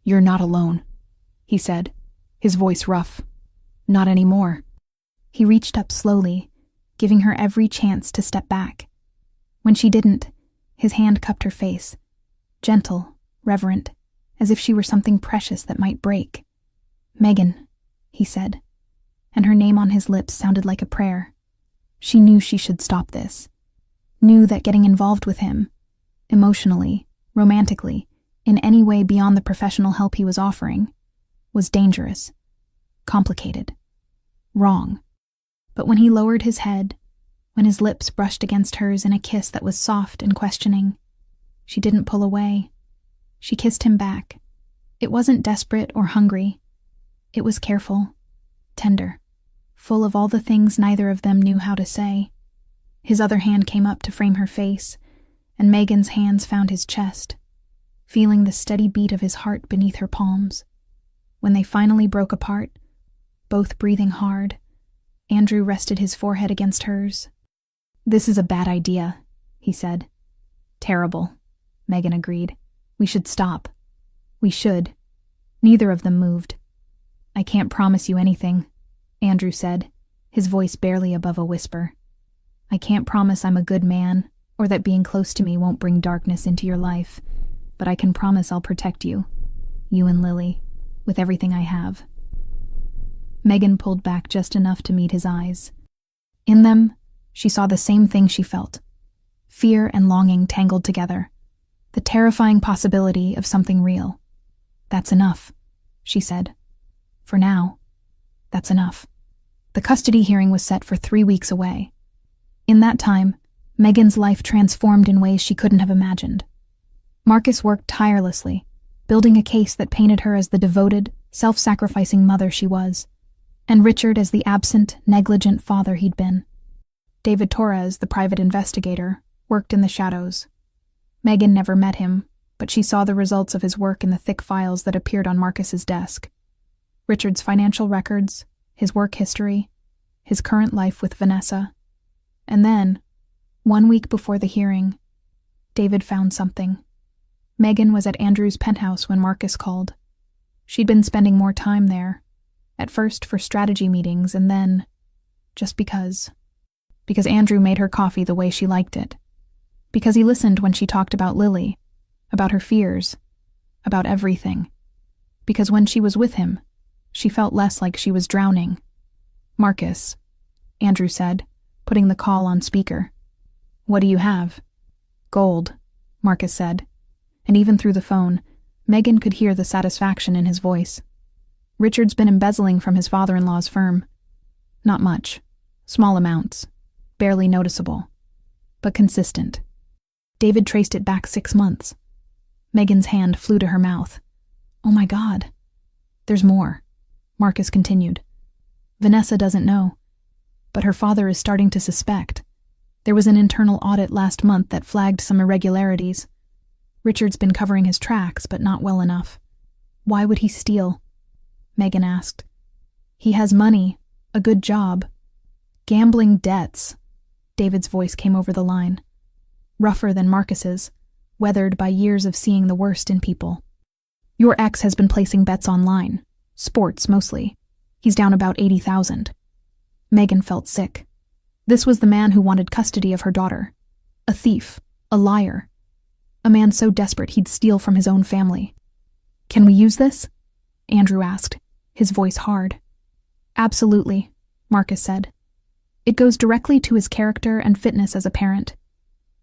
"You're not alone," he said, his voice rough. "Not anymore." He reached up slowly, giving her every chance to step back. When she didn't, his hand cupped her face, gentle, reverent, as if she were something precious that might break. "Megan," he said, and her name on his lips sounded like a prayer. She knew she should stop this. Knew that getting involved with him, emotionally, romantically, in any way beyond the professional help he was offering, was dangerous, complicated, wrong. But when he lowered his head, when his lips brushed against hers in a kiss that was soft and questioning, she didn't pull away. She kissed him back. It wasn't desperate or hungry. It was careful, tender, full of all the things neither of them knew how to say. His other hand came up to frame her face, and Megan's hands found his chest, feeling the steady beat of his heart beneath her palms. When they finally broke apart, both breathing hard, Andrew rested his forehead against hers. "This is a bad idea," he said. "Terrible," Megan agreed. "We should stop." "We should." Neither of them moved. "I can't promise you anything," Andrew said, his voice barely above a whisper. "I can't promise I'm a good man, or that being close to me won't bring darkness into your life, but I can promise I'll protect you and Lily, with everything I have." Megan pulled back just enough to meet his eyes. In them, she saw the same thing she felt. Fear and longing tangled together. The terrifying possibility of something real. "That's enough," she said. "For now, that's enough." The custody hearing was set for 3 weeks away. In that time, Megan's life transformed in ways she couldn't have imagined. Marcus worked tirelessly, building a case that painted her as the devoted, self-sacrificing mother she was, and Richard as the absent, negligent father he'd been. David Torres, the private investigator, worked in the shadows. Megan never met him, but she saw the results of his work in the thick files that appeared on Marcus's desk. Richard's financial records, his work history, his current life with Vanessa. And then, 1 week before the hearing, David found something. Megan was at Andrew's penthouse when Marcus called. She'd been spending more time there, at first for strategy meetings and then just because. Because Andrew made her coffee the way she liked it. Because he listened when she talked about Lily, about her fears, about everything. Because when she was with him, she felt less like she was drowning. "Marcus," Andrew said, putting the call on speaker. "What do you have?" "Gold," Marcus said, and even through the phone, Megan could hear the satisfaction in his voice. "Richard's been embezzling from his father-in-law's firm. Not much. Small amounts. Barely noticeable. But consistent." David traced it back 6 months. Megan's hand flew to her mouth. "Oh my God." "There's more," Marcus continued. "Vanessa doesn't know, but her father is starting to suspect. There was an internal audit last month that flagged some irregularities. Richard's been covering his tracks, but not well enough." "Why would he steal?" Megan asked. "He has money, a good job. Gambling debts." David's voice came over the line. Rougher than Marcus's, weathered by years of seeing the worst in people. "Your ex has been placing bets online. Sports, mostly. He's down about 80,000. Megan felt sick. This was the man who wanted custody of her daughter. A thief. A liar. A man so desperate he'd steal from his own family. "Can we use this?" Andrew asked, his voice hard. "Absolutely," Marcus said. "It goes directly to his character and fitness as a parent.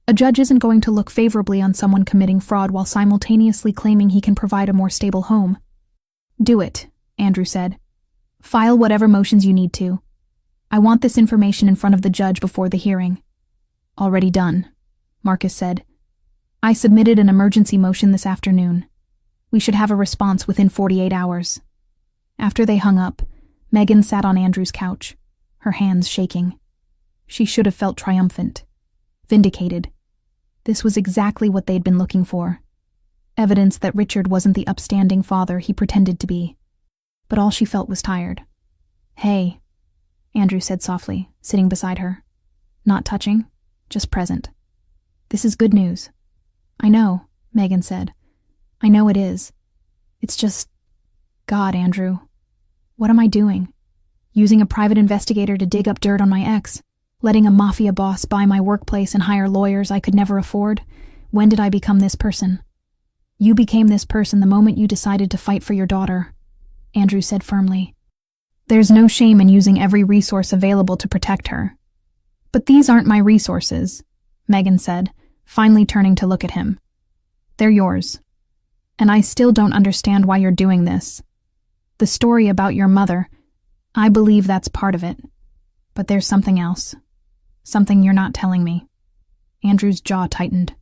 A judge isn't going to look favorably on someone committing fraud while simultaneously claiming he can provide a more stable home." "Do it," Andrew said. "File whatever motions you need to. I want this information in front of the judge before the hearing." "Already done," Marcus said. "I submitted an emergency motion this afternoon. We should have a response within 48 hours. After they hung up, Megan sat on Andrew's couch, her hands shaking. She should have felt triumphant, vindicated. This was exactly what they'd been looking for. Evidence that Richard wasn't the upstanding father he pretended to be. But all she felt was tired. "Hey," Andrew said softly, sitting beside her. Not touching, just present. "This is good news." "I know," Megan said. "I know it is. It's just... God, Andrew. What am I doing? Using a private investigator to dig up dirt on my ex? Letting a mafia boss buy my workplace and hire lawyers I could never afford? When did I become this person?" "You became this person the moment you decided to fight for your daughter," Andrew said firmly. "There's no shame in using every resource available to protect her." "But these aren't my resources," Megan said, finally turning to look at him. "They're yours. And I still don't understand why you're doing this. The story about your mother, I believe that's part of it. But there's something else. Something you're not telling me." Andrew's jaw tightened.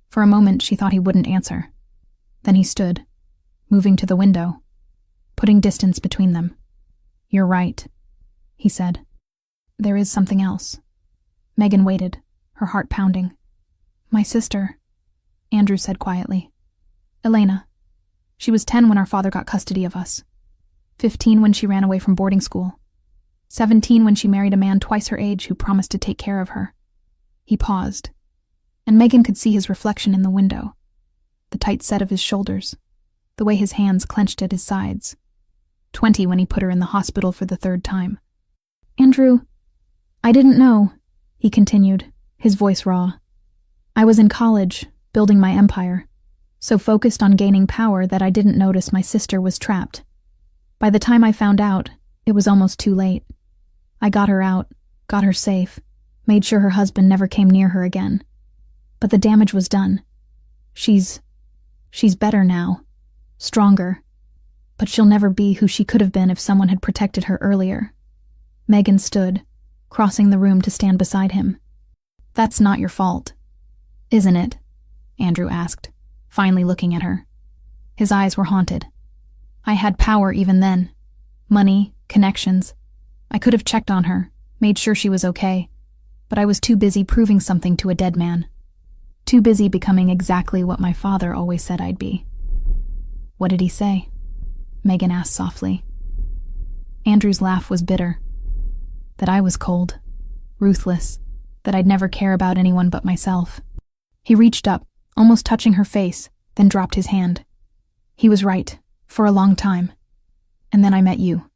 For a moment she thought he wouldn't answer. Then he stood, moving to the window, putting distance between them. "You're right," he said. "There is something else." Megan waited, her heart pounding. "My sister," Andrew said quietly. "Elena. She was 10 when our father got custody of us. 15 when she ran away from boarding school. 17 when she married a man twice her age who promised to take care of her. He paused, and Megan could see his reflection in the window, the tight set of his shoulders, the way his hands clenched at his sides. 20 when he put her in the hospital for the third time. Andrew, I didn't know, he continued, his voice raw. I was in college, building my empire, so focused on gaining power that I didn't notice my sister was trapped. By the time I found out, it was almost too late. I got her out, got her safe, made sure her husband never came near her again. But the damage was done. She's better now, stronger, but she'll never be who she could have been if someone had protected her earlier. Megan stood, crossing the room to stand beside him. That's not your fault, isn't it? Andrew asked, finally looking at her. His eyes were haunted. I had power even then. Money, connections. I could have checked on her, made sure she was okay, but I was too busy proving something to a dead man. Too busy becoming exactly what my father always said I'd be. What did he say? Megan asked softly. Andrew's laugh was bitter. That I was cold, ruthless, that I'd never care about anyone but myself. He reached up, almost touching her face, then dropped his hand. He was right, for a long time. And then I met you.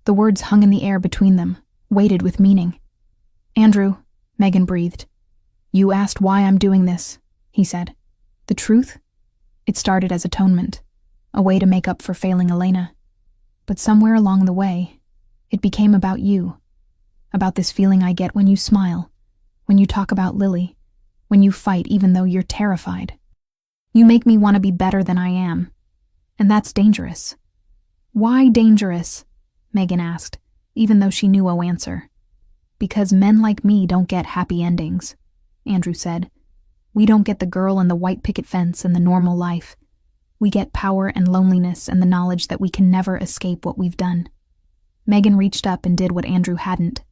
The words hung in the air between them, weighted with meaning. Andrew, Megan breathed. You asked why I'm doing this, he said. The truth? It started as atonement, a way to make up for failing Elena. But somewhere along the way, it became about you. About this feeling I get when you smile, when you talk about Lily, when you fight even though you're terrified. You make me want to be better than I am. And that's dangerous. Why dangerous? Megan asked, even though she knew no answer. Because men like me don't get happy endings, Andrew said. We don't get the girl in the white picket fence and the normal life. We get power and loneliness and the knowledge that we can never escape what we've done. Megan reached up and did what Andrew hadn't.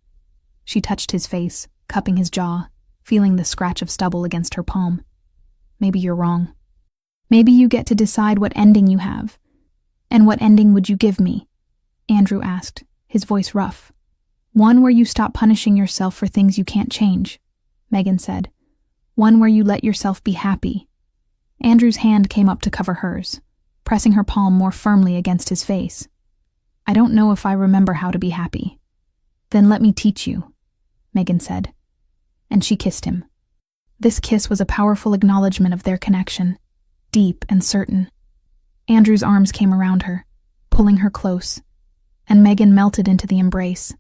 She touched his face, cupping his jaw, feeling the scratch of stubble against her palm. Maybe you're wrong. Maybe you get to decide what ending you have. And what ending would you give me? Andrew asked, his voice rough. One where you stop punishing yourself for things you can't change, Megan said. One where you let yourself be happy. Andrew's hand came up to cover hers, pressing her palm more firmly against his face. I don't know if I remember how to be happy. Then let me teach you, Megan said. And she kissed him. This kiss was a powerful acknowledgement of their connection, deep and certain. Andrew's arms came around her, pulling her close, and Megan melted into the embrace.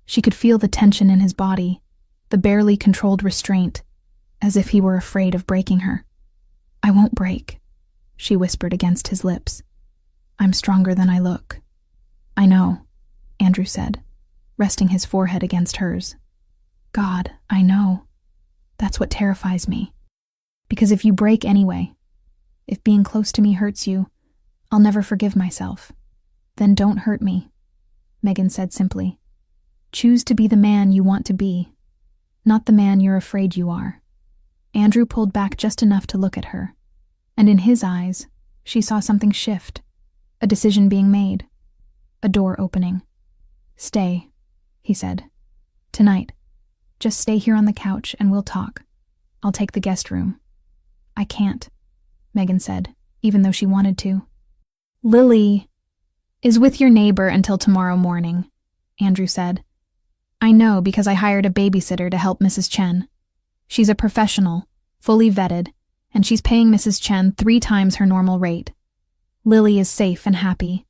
She could feel the tension in his body, the barely controlled restraint, as if he were afraid of breaking her. I won't break, she whispered against his lips. I'm stronger than I look. I know, Andrew said, resting his forehead against hers. God, I know. That's what terrifies me. Because if you break anyway, if being close to me hurts you, I'll never forgive myself. Then don't hurt me, Megan said simply. Choose to be the man you want to be, not the man you're afraid you are. Andrew pulled back just enough to look at her, and in his eyes, she saw something shift, a decision being made, a door opening. Stay, he said. Tonight. Just stay here on the couch and we'll talk. I'll take the guest room. I can't, Megan said, even though she wanted to. Lily is with your neighbor until tomorrow morning, Andrew said. I know because I hired a babysitter to help Mrs. Chen. She's a professional, fully vetted, and she's paying Mrs. Chen 3 times her normal rate. Lily is safe and happy.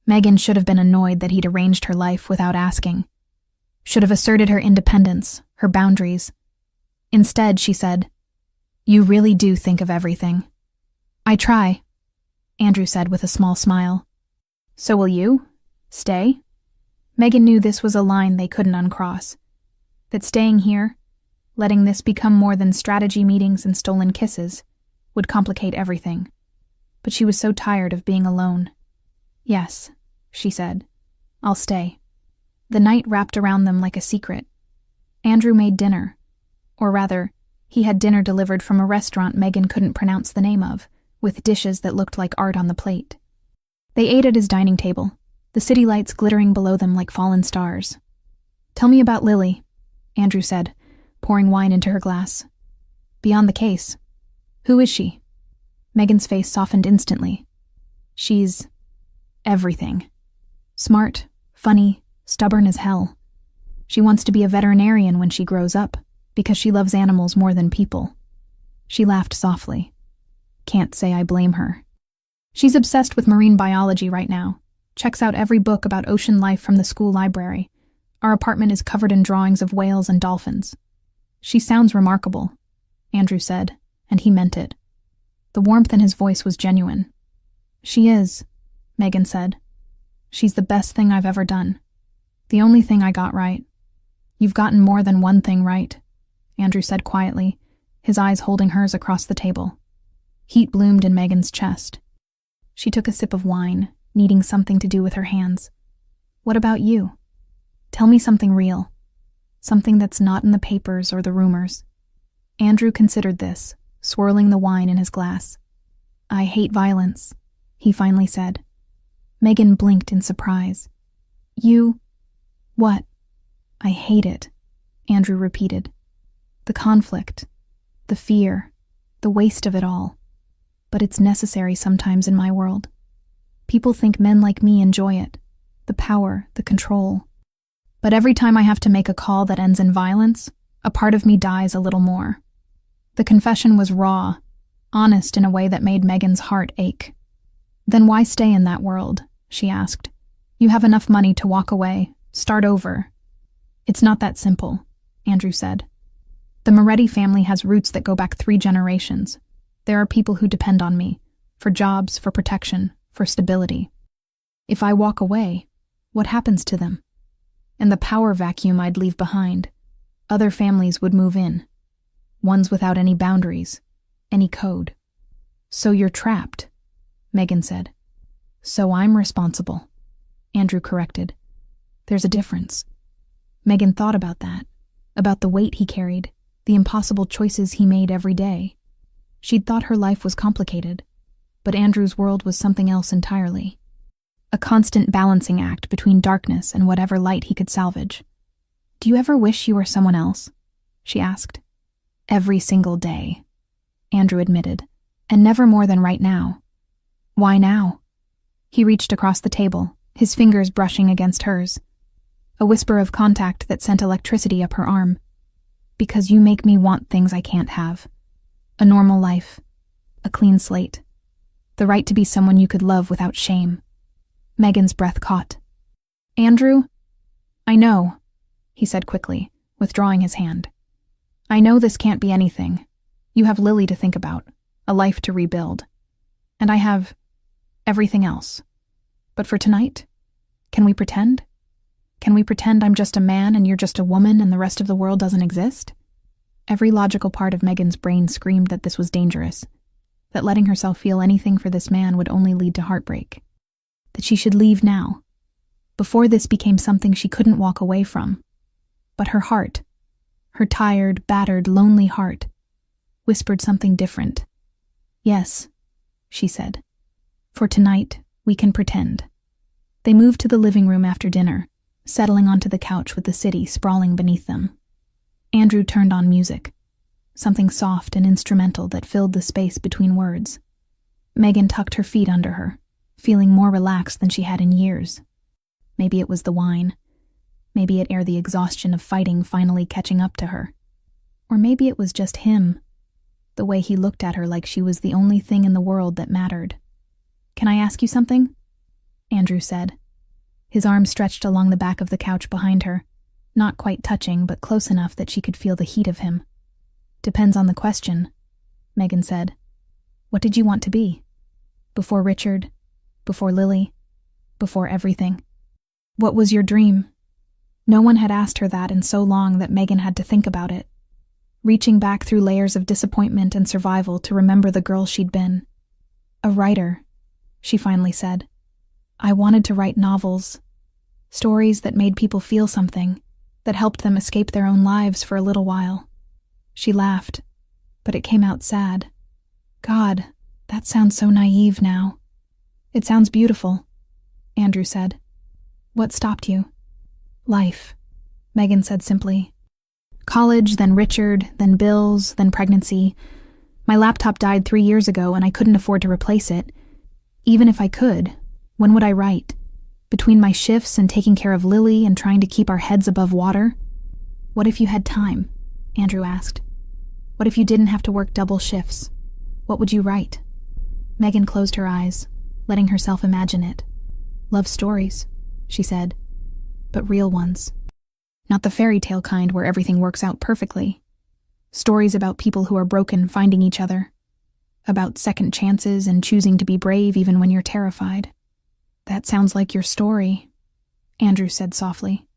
Megan should have been annoyed that he'd arranged her life without asking. Should have asserted her independence, her boundaries. Instead, she said, You really do think of everything. I try, Andrew said with a small smile. So will you? Stay? Megan knew this was a line they couldn't uncross. That staying here, letting this become more than strategy meetings and stolen kisses, would complicate everything. But she was so tired of being alone. Yes, she said. I'll stay. The night wrapped around them like a secret. Andrew made dinner. Or rather, he had dinner delivered from a restaurant Megan couldn't pronounce the name of, with dishes that looked like art on the plate. They ate at his dining table, the city lights glittering below them like fallen stars. "Tell me about Lily," Andrew said, pouring wine into her glass. "Beyond the case. Who is she?" Megan's face softened instantly. "She's everything. Smart, funny, stubborn as hell. She wants to be a veterinarian when she grows up, because she loves animals more than people." She laughed softly. "Can't say I blame her. She's obsessed with marine biology right now. Checks out every book about ocean life from the school library. Our apartment is covered in drawings of whales and dolphins." "She sounds remarkable," Andrew said, and he meant it. The warmth in his voice was genuine. "She is," Megan said. "She's the best thing I've ever done. The only thing I got right." "You've gotten more than one thing right," Andrew said quietly, his eyes holding hers across the table. Heat bloomed in Megan's chest. She took a sip of wine, needing something to do with her hands. "What about you? Tell me something real. Something that's not in the papers or the rumors." Andrew considered this, swirling the wine in his glass. "I hate violence," he finally said. Megan blinked in surprise. "You? What?" "I hate it," Andrew repeated. "The conflict, the fear, the waste of it all. But it's necessary sometimes in my world. People think men like me enjoy it, the power, the control. But every time I have to make a call that ends in violence, a part of me dies a little more." The confession was raw, honest in a way that made Megan's heart ache. "Then why stay in that world?" she asked. "You have enough money to walk away, start over." "It's not that simple," Andrew said. "The Moretti family has roots that go back 3 generations. There are people who depend on me, for jobs, for protection, for stability. If I walk away, what happens to them? And the power vacuum I'd leave behind. Other families would move in. Ones without any boundaries, any code." "So you're trapped," Megan said. "So I'm responsible," Andrew corrected. "There's a difference." Megan thought about that, about the weight he carried, the impossible choices he made every day. She'd thought her life was complicated, but Andrew's world was something else entirely. A constant balancing act between darkness and whatever light he could salvage. "Do you ever wish you were someone else?" she asked. "Every single day," Andrew admitted, "and never more than right now." "Why now?" He reached across the table, his fingers brushing against hers. A whisper of contact that sent electricity up her arm. "Because you make me want things I can't have. A normal life. A clean slate. The right to be someone you could love without shame." Megan's breath caught. "Andrew? I know," he said quickly, withdrawing his hand. "I know this can't be anything. You have Lily to think about, a life to rebuild. And I have everything else. But for tonight, can we pretend? Can we pretend I'm just a man and you're just a woman and the rest of the world doesn't exist?" Every logical part of Megan's brain screamed that this was dangerous, that letting herself feel anything for this man would only lead to heartbreak, that she should leave now, before this became something she couldn't walk away from. But her heart, her tired, battered, lonely heart, whispered something different. "Yes," she said. "For tonight, we can pretend." They moved to the living room after dinner, settling onto the couch with the city sprawling beneath them. Andrew turned on music, something soft and instrumental that filled the space between words. Megan tucked her feet under her, feeling more relaxed than she had in years. Maybe it was the wine. Maybe it aired the exhaustion of fighting finally catching up to her. Or maybe it was just him, the way he looked at her like she was the only thing in the world that mattered. "Can I ask you something?" Andrew said. His arm stretched along the back of the couch behind her, not quite touching, but close enough that she could feel the heat of him. "Depends on the question," Megan said. "What did you want to be? Before Richard? Before Lily? Before everything? What was your dream?" No one had asked her that in so long that Megan had to think about it, reaching back through layers of disappointment and survival to remember the girl she'd been. "A writer," she finally said. "I wanted to write novels, stories that made people feel something, that helped them escape their own lives for a little while." She laughed, but it came out sad. "God, that sounds so naive now." "It sounds beautiful," Andrew said. What stopped you? Life, Megan said simply. College, then Richard, then bills, then pregnancy. My laptop died 3 years ago and I couldn't afford to replace it. Even if I could, when would I write? Between my shifts and taking care of Lily and trying to keep our heads above water? What if you had time? Andrew asked. What if you didn't have to work double shifts? What would you write? Megan closed her eyes, letting herself imagine it. Love stories, she said, but real ones. Not the fairy tale kind where everything works out perfectly. Stories about people who are broken finding each other. About second chances and choosing to be brave even when you're terrified. That sounds like your story, Andrew said softly.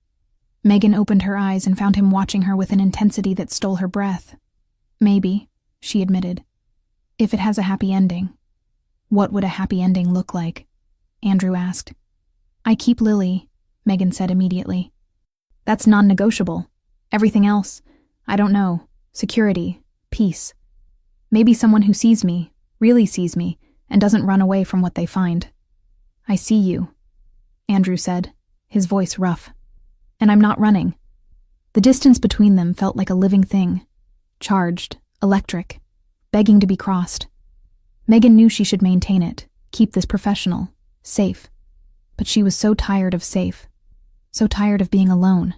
Megan opened her eyes and found him watching her with an intensity that stole her breath. Maybe, she admitted, if it has a happy ending. What would a happy ending look like? Andrew asked. I keep Lily, Megan said immediately. That's non-negotiable. Everything else, I don't know. Security, peace. Maybe someone who sees me, really sees me, and doesn't run away from what they find. I see you, Andrew said, his voice rough. And I'm not running. The distance between them felt like a living thing. Charged, electric, begging to be crossed. Megan knew she should maintain it, keep this professional, safe. But she was so tired of safe, so tired of being alone.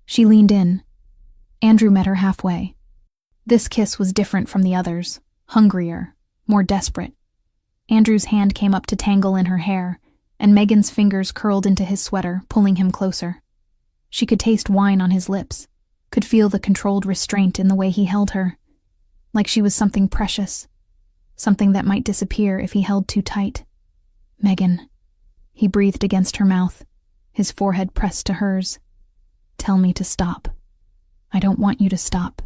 She leaned in. Andrew met her halfway. This kiss was different from the others, hungrier, more desperate. Andrew's hand came up to tangle in her hair, and Megan's fingers curled into his sweater, pulling him closer. She could taste wine on his lips, could feel the controlled restraint in the way he held her, like she was something precious, something that might disappear if he held too tight. Megan, he breathed against her mouth, his forehead pressed to hers. Tell me to stop. I don't want you to stop,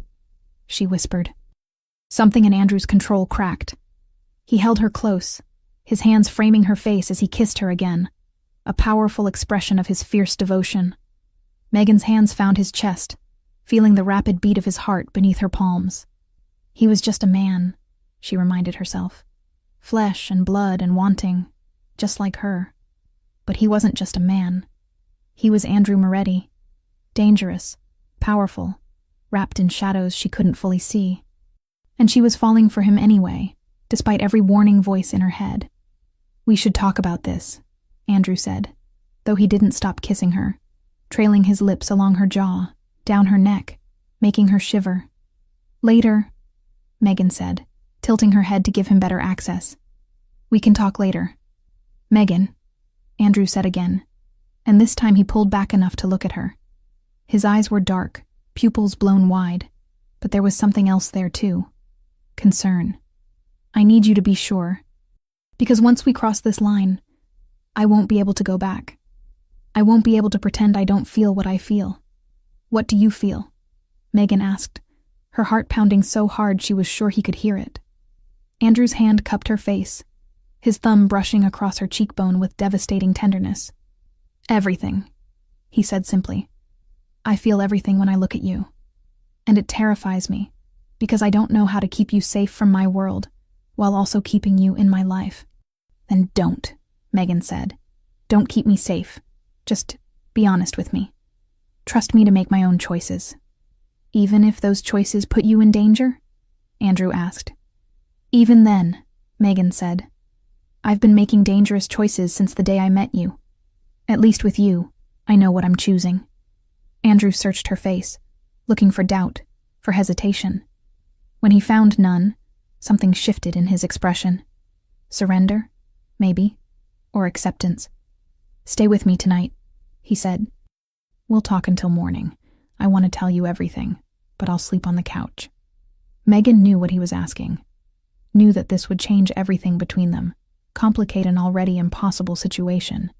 she whispered. Something in Andrew's control cracked. He held her close, his hands framing her face as he kissed her again, a powerful expression of his fierce devotion. Megan's hands found his chest, feeling the rapid beat of his heart beneath her palms. He was just a man, she reminded herself. Flesh and blood and wanting, just like her. But he wasn't just a man. He was Andrew Moretti. Dangerous, powerful, wrapped in shadows she couldn't fully see. And she was falling for him anyway, despite every warning voice in her head. We should talk about this, Andrew said, though he didn't stop kissing her, trailing his lips along her jaw, down her neck, making her shiver. Later, Megan said, tilting her head to give him better access. We can talk later. Megan, Andrew said again, and this time he pulled back enough to look at her. His eyes were dark, pupils blown wide, but there was something else there too. Concern. I need you to be sure, because once we cross this line, I won't be able to go back. I won't be able to pretend I don't feel what I feel. What do you feel? Megan asked, her heart pounding so hard she was sure he could hear it. Andrew's hand cupped her face, his thumb brushing across her cheekbone with devastating tenderness. Everything, he said simply. I feel everything when I look at you. And it terrifies me, because I don't know how to keep you safe from my world, while also keeping you in my life. Then don't, Megan said. Don't keep me safe. Just be honest with me. Trust me to make my own choices. Even if those choices put you in danger? Andrew asked. Even then, Megan said. I've been making dangerous choices since the day I met you. At least with you, I know what I'm choosing. Andrew searched her face, looking for doubt, for hesitation. When he found none, something shifted in his expression. Surrender, maybe, or acceptance. Stay with me tonight, he said. We'll talk until morning. I want to tell you everything, but I'll sleep on the couch. Megan knew what he was asking, knew that this would change everything between them, complicate an already impossible situation.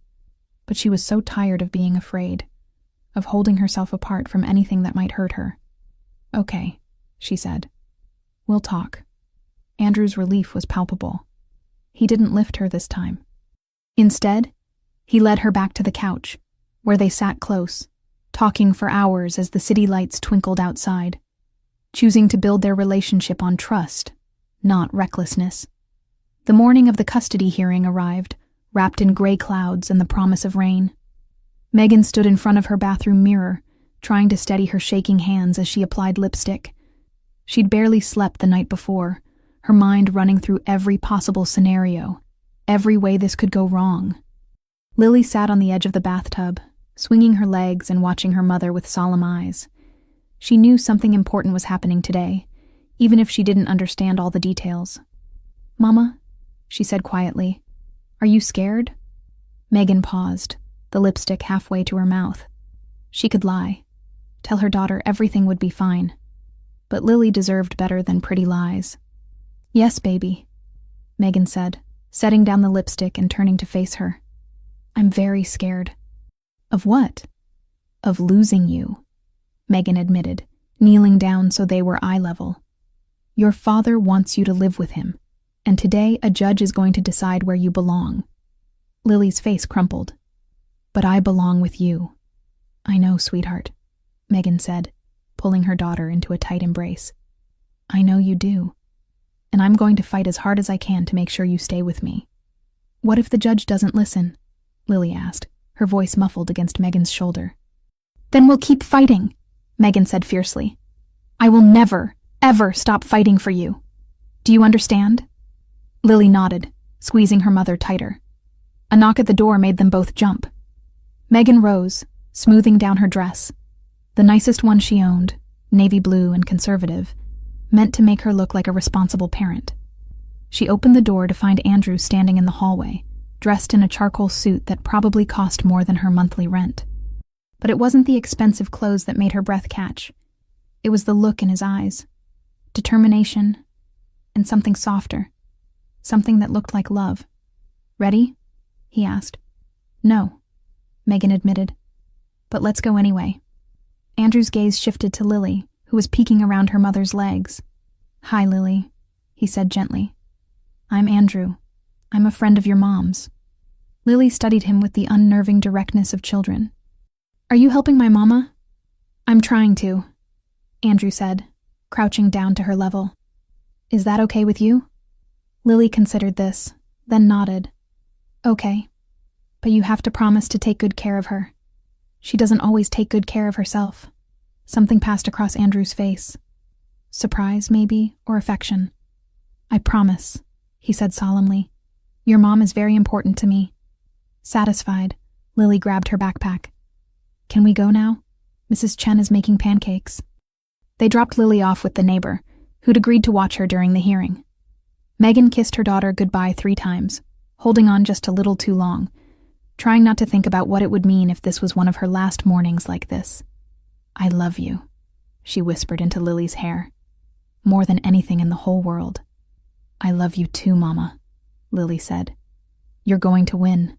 But she was so tired of being afraid, of holding herself apart from anything that might hurt her. Okay, she said. We'll talk. Andrew's relief was palpable. He didn't lift her this time. Instead, he led her back to the couch, where they sat close, talking for hours as the city lights twinkled outside, choosing to build their relationship on trust, not recklessness. The morning of the custody hearing arrived, wrapped in gray clouds and the promise of rain. Megan stood in front of her bathroom mirror, trying to steady her shaking hands as she applied lipstick. She'd barely slept the night before, her mind running through every possible scenario, every way this could go wrong. Lily sat on the edge of the bathtub, swinging her legs and watching her mother with solemn eyes. She knew something important was happening today, even if she didn't understand all the details. "Mama," she said quietly, "are you scared?" Megan paused, the lipstick halfway to her mouth. She could lie, tell her daughter everything would be fine. But Lily deserved better than pretty lies. "Yes, baby," Megan said, setting down the lipstick and turning to face her. "I'm very scared." "Of what?" "Of losing you," Megan admitted, kneeling down so they were eye level. "Your father wants you to live with him, and today a judge is going to decide where you belong." Lily's face crumpled. "But I belong with you." "I know, sweetheart," Megan said, pulling her daughter into a tight embrace. "I know you do. And I'm going to fight as hard as I can to make sure you stay with me." "What if the judge doesn't listen?" Lily asked, her voice muffled against Megan's shoulder. "Then we'll keep fighting," Megan said fiercely. "I will never, ever stop fighting for you. Do you understand?" Lily nodded, squeezing her mother tighter. A knock at the door made them both jump. Megan rose, smoothing down her dress. The nicest one she owned, navy blue and conservative, meant to make her look like a responsible parent. She opened the door to find Andrew standing in the hallway, dressed in a charcoal suit that probably cost more than her monthly rent. But it wasn't the expensive clothes that made her breath catch. It was the look in his eyes. Determination, and something softer. Something that looked like love. "Ready?" he asked. "No," Megan admitted. "But let's go anyway." Andrew's gaze shifted to Lily, who was peeking around her mother's legs. "Hi, Lily," he said gently. "I'm Andrew. I'm a friend of your mom's." Lily studied him with the unnerving directness of children. "Are you helping my mama?" "I'm trying to," Andrew said, crouching down to her level. "Is that okay with you?" Lily considered this, then nodded. "Okay, but you have to promise to take good care of her. She doesn't always take good care of herself." Something passed across Andrew's face. Surprise, maybe, or affection. "I promise," he said solemnly. "Your mom is very important to me." Satisfied, Lily grabbed her backpack. "Can we go now? Mrs. Chen is making pancakes." They dropped Lily off with the neighbor, who'd agreed to watch her during the hearing. Megan kissed her daughter goodbye 3 times, holding on just a little too long, trying not to think about what it would mean if this was one of her last mornings like this. "I love you," she whispered into Lily's hair. "More than anything in the whole world." "I love you too, Mama," Lily said. "You're going to win.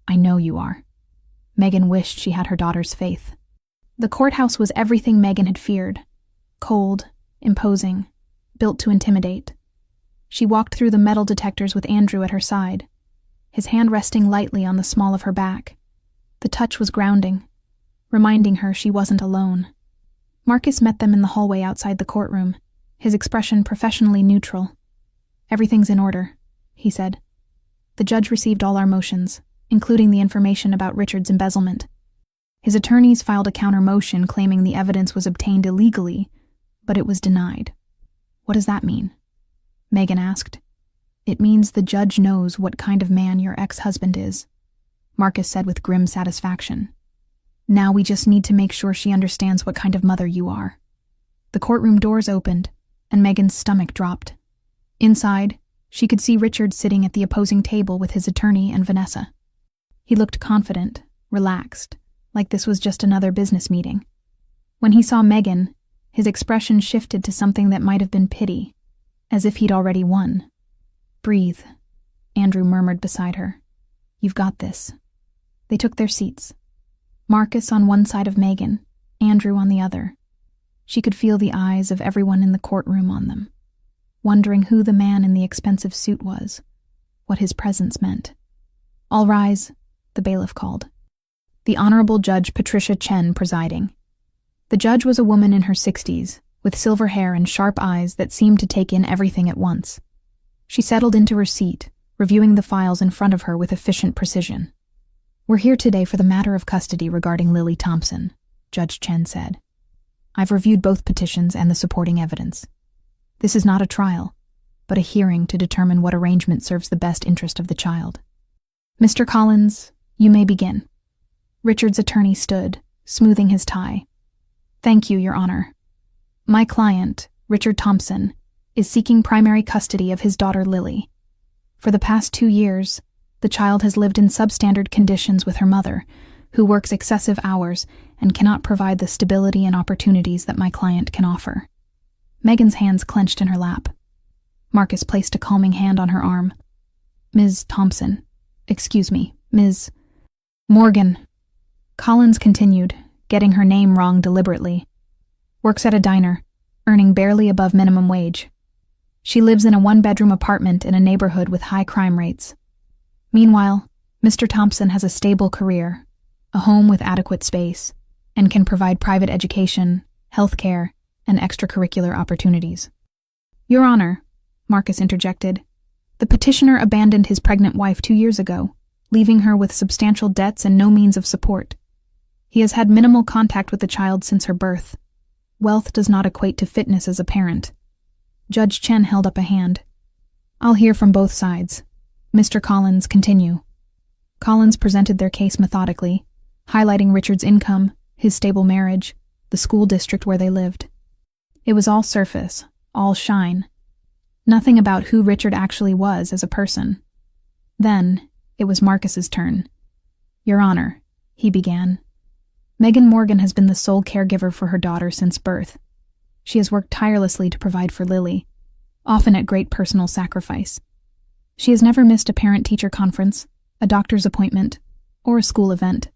I know you are." Megan wished she had her daughter's faith. The courthouse was everything Megan had feared. Cold, imposing, built to intimidate. She walked through the metal detectors with Andrew at her side, his hand resting lightly on the small of her back. The touch was grounding, reminding her she wasn't alone. Marcus met them in the hallway outside the courtroom, his expression professionally neutral. "Everything's in order," he said. "The judge received all our motions, including the information about Richard's embezzlement. His attorneys filed a counter motion claiming the evidence was obtained illegally, but it was denied." "What does that mean?" Megan asked. "It means the judge knows what kind of man your ex-husband is," Marcus said with grim satisfaction. "Now we just need to make sure she understands what kind of mother you are." The courtroom doors opened, and Megan's stomach dropped. Inside, she could see Richard sitting at the opposing table with his attorney and Vanessa. He looked confident, relaxed, like this was just another business meeting. When he saw Megan, his expression shifted to something that might have been pity, as if he'd already won. "Breathe," Andrew murmured beside her. "You've got this." They took their seats. Marcus on one side of Megan, Andrew on the other. She could feel the eyes of everyone in the courtroom on them, wondering who the man in the expensive suit was, what his presence meant. "All rise," the bailiff called. The Honorable Judge Patricia Chen presiding. The judge was a woman in her 60s, with silver hair and sharp eyes that seemed to take in everything at once. She settled into her seat, reviewing the files in front of her with efficient precision. We're here today for the matter of custody regarding Lily Thompson, Judge Chen said. I've reviewed both petitions and the supporting evidence. This is not a trial, but a hearing to determine what arrangement serves the best interest of the child. Mr. Collins, you may begin. Richard's attorney stood, smoothing his tie. Thank you, Your Honor. My client, Richard Thompson, is seeking primary custody of his daughter Lily. For the past 2 years, the child has lived in substandard conditions with her mother, who works excessive hours and cannot provide the stability and opportunities that my client can offer. Megan's hands clenched in her lap. Marcus placed a calming hand on her arm. Ms. Thompson. Excuse me, Ms. Morgan. Collins continued, getting her name wrong deliberately. Works at a diner, earning barely above minimum wage. She lives in a 1-bedroom apartment in a neighborhood with high crime rates. Meanwhile, Mr. Thompson has a stable career, a home with adequate space, and can provide private education, health care, and extracurricular opportunities. Your Honor, Marcus interjected, the petitioner abandoned his pregnant wife 2 years ago, leaving her with substantial debts and no means of support. He has had minimal contact with the child since her birth. Wealth does not equate to fitness as a parent. Judge Chen held up a hand. I'll hear from both sides. Mr. Collins, continue. Collins presented their case methodically, highlighting Richard's income, his stable marriage, the school district where they lived. It was all surface, all shine. Nothing about who Richard actually was as a person. Then, it was Marcus's turn. Your Honor, he began. Megan Morgan has been the sole caregiver for her daughter since birth. She has worked tirelessly to provide for Lily, often at great personal sacrifice. She has never missed a parent-teacher conference, a doctor's appointment, or a school event.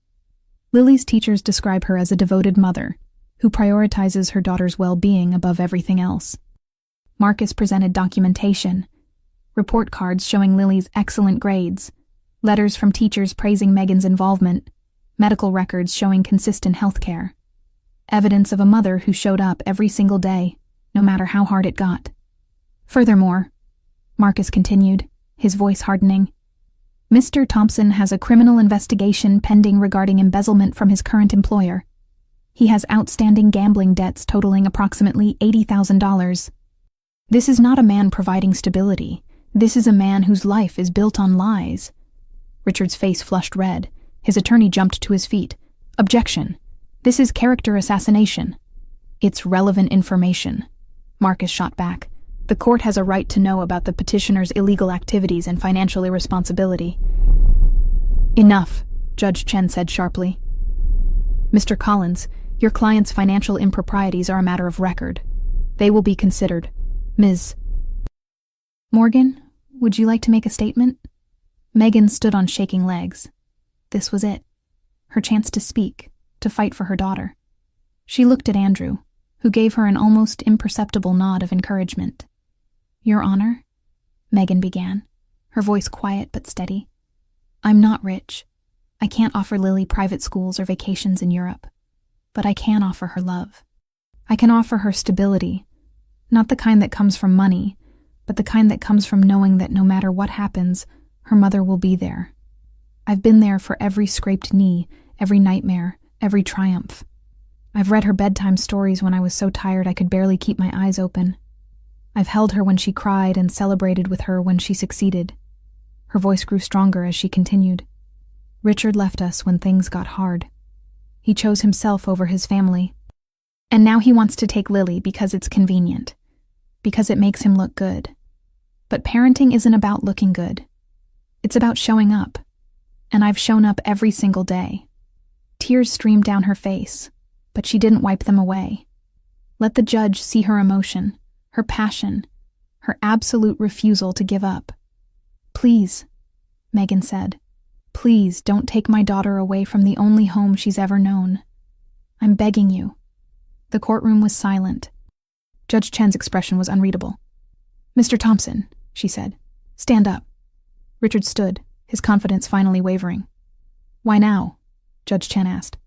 Lily's teachers describe her as a devoted mother, who prioritizes her daughter's well-being above everything else. Marcus presented documentation, report cards showing Lily's excellent grades, letters from teachers praising Megan's involvement, medical records showing consistent health care, evidence of a mother who showed up every single day, no matter how hard it got. Furthermore, Marcus continued, his voice hardening, Mr. Thompson has a criminal investigation pending regarding embezzlement from his current employer. He has outstanding gambling debts totaling approximately $80,000. This is not a man providing stability. This is a man whose life is built on lies. Richard's face flushed red. His attorney jumped to his feet. Objection. This is character assassination. It's relevant information. Marcus shot back. The court has a right to know about the petitioner's illegal activities and financial irresponsibility. Enough, Judge Chen said sharply. Mr. Collins, your client's financial improprieties are a matter of record. They will be considered. Ms. Morgan, would you like to make a statement? Megan stood on shaking legs. This was it. Her chance to speak, to fight for her daughter. She looked at Andrew, who gave her an almost imperceptible nod of encouragement. Your Honor, Megan began, her voice quiet but steady. I'm not rich. I can't offer Lily private schools or vacations in Europe. But I can offer her love. I can offer her stability, not the kind that comes from money, but the kind that comes from knowing that no matter what happens, her mother will be there. I've been there for every scraped knee, every nightmare, every triumph. I've read her bedtime stories when I was so tired I could barely keep my eyes open. I've held her when she cried and celebrated with her when she succeeded. Her voice grew stronger as she continued. Richard left us when things got hard. He chose himself over his family. And now he wants to take Lily because it's convenient, because it makes him look good. But parenting isn't about looking good. It's about showing up. And I've shown up every single day. Tears streamed down her face, but she didn't wipe them away. Let the judge see her emotion, her passion, her absolute refusal to give up. Please, Megan said, please don't take my daughter away from the only home she's ever known. I'm begging you. The courtroom was silent. Judge Chen's expression was unreadable. Mr. Thompson, she said, stand up. Richard stood, his confidence finally wavering. Why now? Judge Chen asked.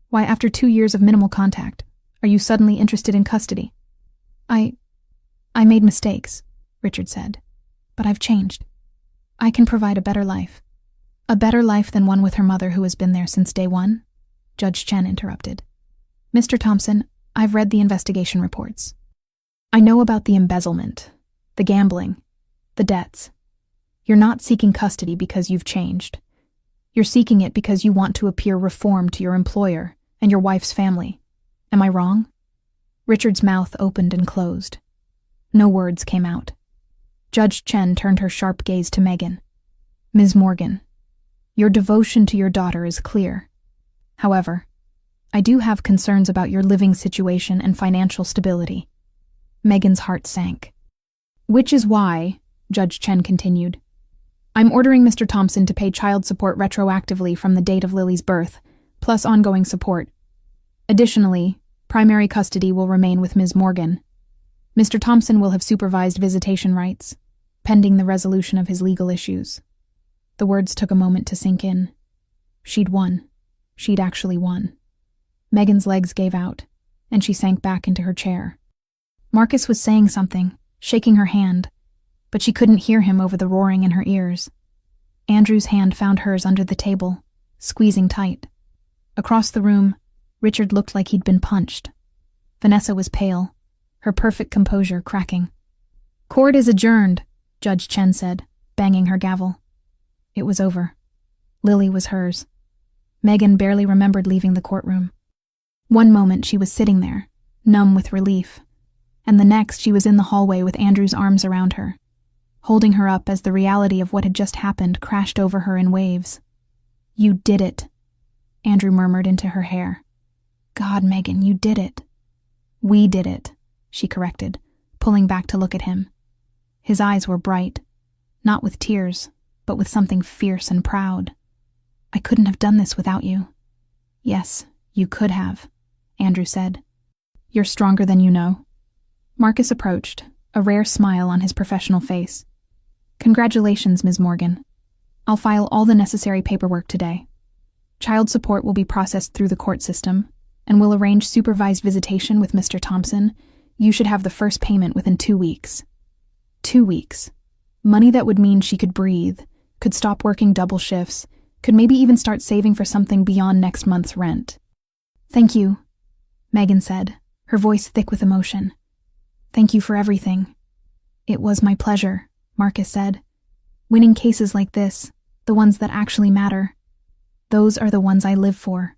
Why, after 2 years of minimal contact, are you suddenly interested in custody? I made mistakes, Richard said, but I've changed. I can provide a better life. A better life than one with her mother who has been there since day one? Judge Chen interrupted. Mr. Thompson, I've read the investigation reports. I know about the embezzlement, the gambling, the debts. You're not seeking custody because you've changed. You're seeking it because you want to appear reformed to your employer and your wife's family. Am I wrong? Richard's mouth opened and closed. No words came out. Judge Chen turned her sharp gaze to Megan. Ms. Morgan, your devotion to your daughter is clear. However, I do have concerns about your living situation and financial stability. Megan's heart sank. Which is why, Judge Chen continued, I'm ordering Mr. Thompson to pay child support retroactively from the date of Lily's birth, plus ongoing support. Additionally, primary custody will remain with Ms. Morgan. Mr. Thompson will have supervised visitation rights, pending the resolution of his legal issues. The words took a moment to sink in. She'd won. She'd actually won. Megan's legs gave out, and she sank back into her chair. Marcus was saying something, shaking her hand, but she couldn't hear him over the roaring in her ears. Andrew's hand found hers under the table, squeezing tight. Across the room, Richard looked like he'd been punched. Vanessa was pale, her perfect composure cracking. Court is adjourned, Judge Chen said, banging her gavel. It was over. Lily was hers. Megan barely remembered leaving the courtroom. One moment she was sitting there, numb with relief, and the next she was in the hallway with Andrew's arms around her, holding her up as the reality of what had just happened crashed over her in waves. You did it, Andrew murmured into her hair. God, Megan, you did it. We did it, she corrected, pulling back to look at him. His eyes were bright, not with tears, but with something fierce and proud. I couldn't have done this without you. Yes, you could have, Andrew said. You're stronger than you know. Marcus approached, a rare smile on his professional face. Congratulations, Ms. Morgan. I'll file all the necessary paperwork today. Child support will be processed through the court system, and we'll arrange supervised visitation with Mr. Thompson. You should have the first payment within 2 weeks. 2 weeks. Money that would mean she could breathe, could stop working double shifts, could maybe even start saving for something beyond next month's rent. Thank you, Megan said, her voice thick with emotion. Thank you for everything. It was my pleasure, Marcus said. Winning cases like this, the ones that actually matter, those are the ones I live for.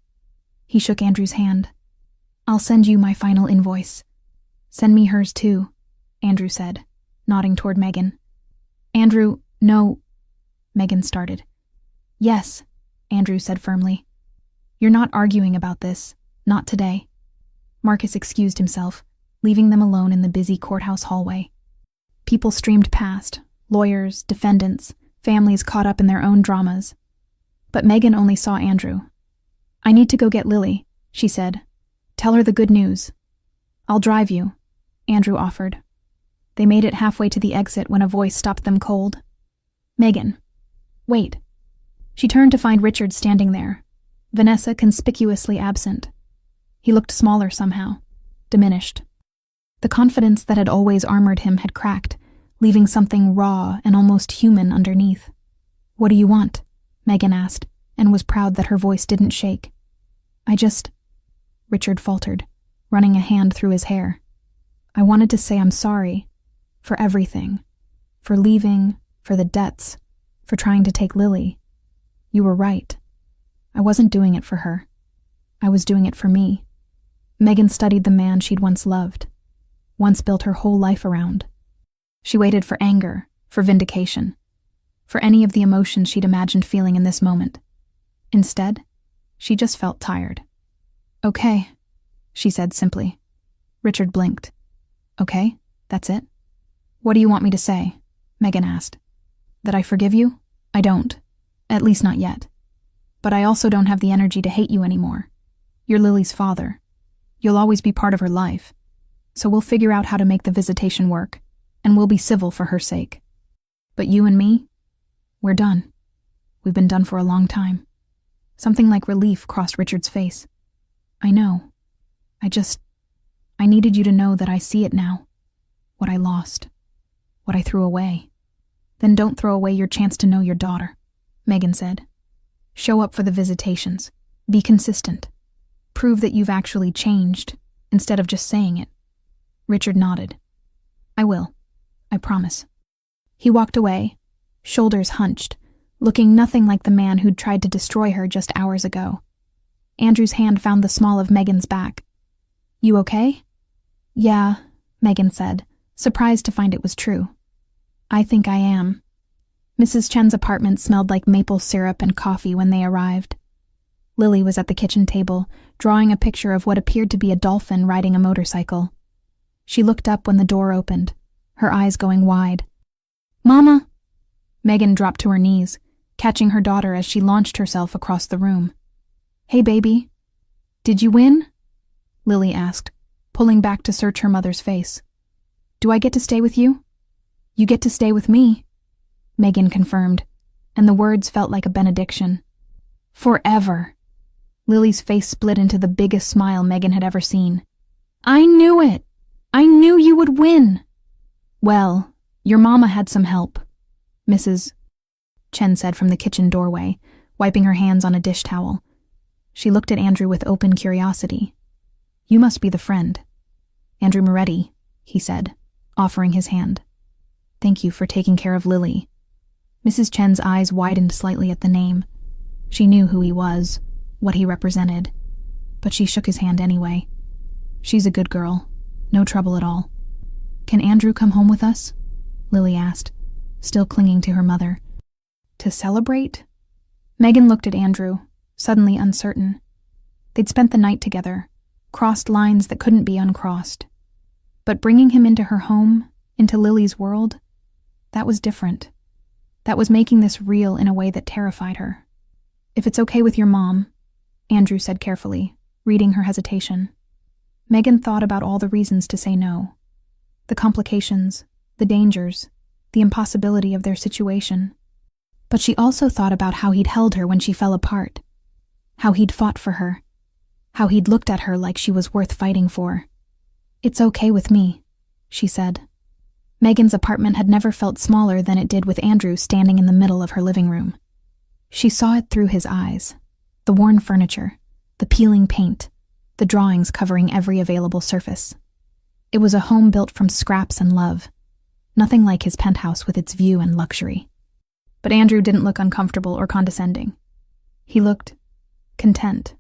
He shook Andrew's hand. I'll send you my final invoice. Send me hers too, Andrew said, nodding toward Megan. Andrew, no, Megan started. Yes, Andrew said firmly. You're not arguing about this, not today. Marcus excused himself, leaving them alone in the busy courthouse hallway. People streamed past, lawyers, defendants, families caught up in their own dramas. But Megan only saw Andrew. I need to go get Lily, she said. Tell her the good news. I'll drive you, Andrew offered. They made it halfway to the exit when a voice stopped them cold. Megan. Wait. She turned to find Richard standing there, Vanessa conspicuously absent. He looked smaller somehow, diminished. The confidence that had always armored him had cracked, leaving something raw and almost human underneath. What do you want? Megan asked, and was proud that her voice didn't shake. Richard faltered, running a hand through his hair. I wanted to say I'm sorry. For everything. For leaving, for the debts, for trying to take Lily. You were right. I wasn't doing it for her. I was doing it for me. Megan studied the man she'd once loved, once built her whole life around. She waited for anger, for vindication, for any of the emotions she'd imagined feeling in this moment. Instead, she just felt tired. Okay, she said simply. Richard blinked. Okay, that's it? What do you want me to say? Megan asked. That I forgive you? I don't. At least not yet. But I also don't have the energy to hate you anymore. You're Lily's father. You'll always be part of her life. So we'll figure out how to make the visitation work, and we'll be civil for her sake. But you and me? We're done. We've been done for a long time. Something like relief crossed Richard's face. I know. I needed you to know that I see it now. What I lost. What I threw away. Then don't throw away your chance to know your daughter, Megan said, Show up for the visitations. Be consistent. Prove that you've actually changed, instead of just saying it. Richard nodded. I will. I promise. He walked away, shoulders hunched, looking nothing like the man who'd tried to destroy her just hours ago. Andrew's hand found the small of Megan's back. You okay? Yeah, Megan said, surprised to find it was true. I think I am. Mrs. Chen's apartment smelled like maple syrup and coffee when they arrived. Lily was at the kitchen table, drawing a picture of what appeared to be a dolphin riding a motorcycle. She looked up when the door opened, her eyes going wide. Mama! Megan dropped to her knees, catching her daughter as she launched herself across the room. Hey, baby. Did you win? Lily asked, pulling back to search her mother's face. Do I get to stay with you? You get to stay with me, Megan confirmed, and the words felt like a benediction. Forever. Lily's face split into the biggest smile Megan had ever seen. I knew it! I knew you would win! Well, your mama had some help, Mrs. Chen said from the kitchen doorway, wiping her hands on a dish towel. She looked at Andrew with open curiosity. You must be the friend. Andrew Moretti, he said, offering his hand. Thank you for taking care of Lily. Mrs. Chen's eyes widened slightly at the name. She knew who he was, what he represented, but she shook his hand anyway. She's a good girl. No trouble at all. Can Andrew come home with us? Lily asked, still clinging to her mother. To celebrate? Megan looked at Andrew, suddenly uncertain. They'd spent the night together, crossed lines that couldn't be uncrossed. But bringing him into her home, into Lily's world, that was different. That was making this real in a way that terrified her. If it's okay with your mom, Andrew said carefully, reading her hesitation. Megan thought about all the reasons to say no. The complications, the dangers, the impossibility of their situation. But she also thought about how he'd held her when she fell apart, how he'd fought for her, how he'd looked at her like she was worth fighting for. It's okay with me, she said. Megan's apartment had never felt smaller than it did with Andrew standing in the middle of her living room. She saw it through his eyes, the worn furniture, the peeling paint, the drawings covering every available surface. It was a home built from scraps and love, nothing like his penthouse with its view and luxury. But Andrew didn't look uncomfortable or condescending. He looked content.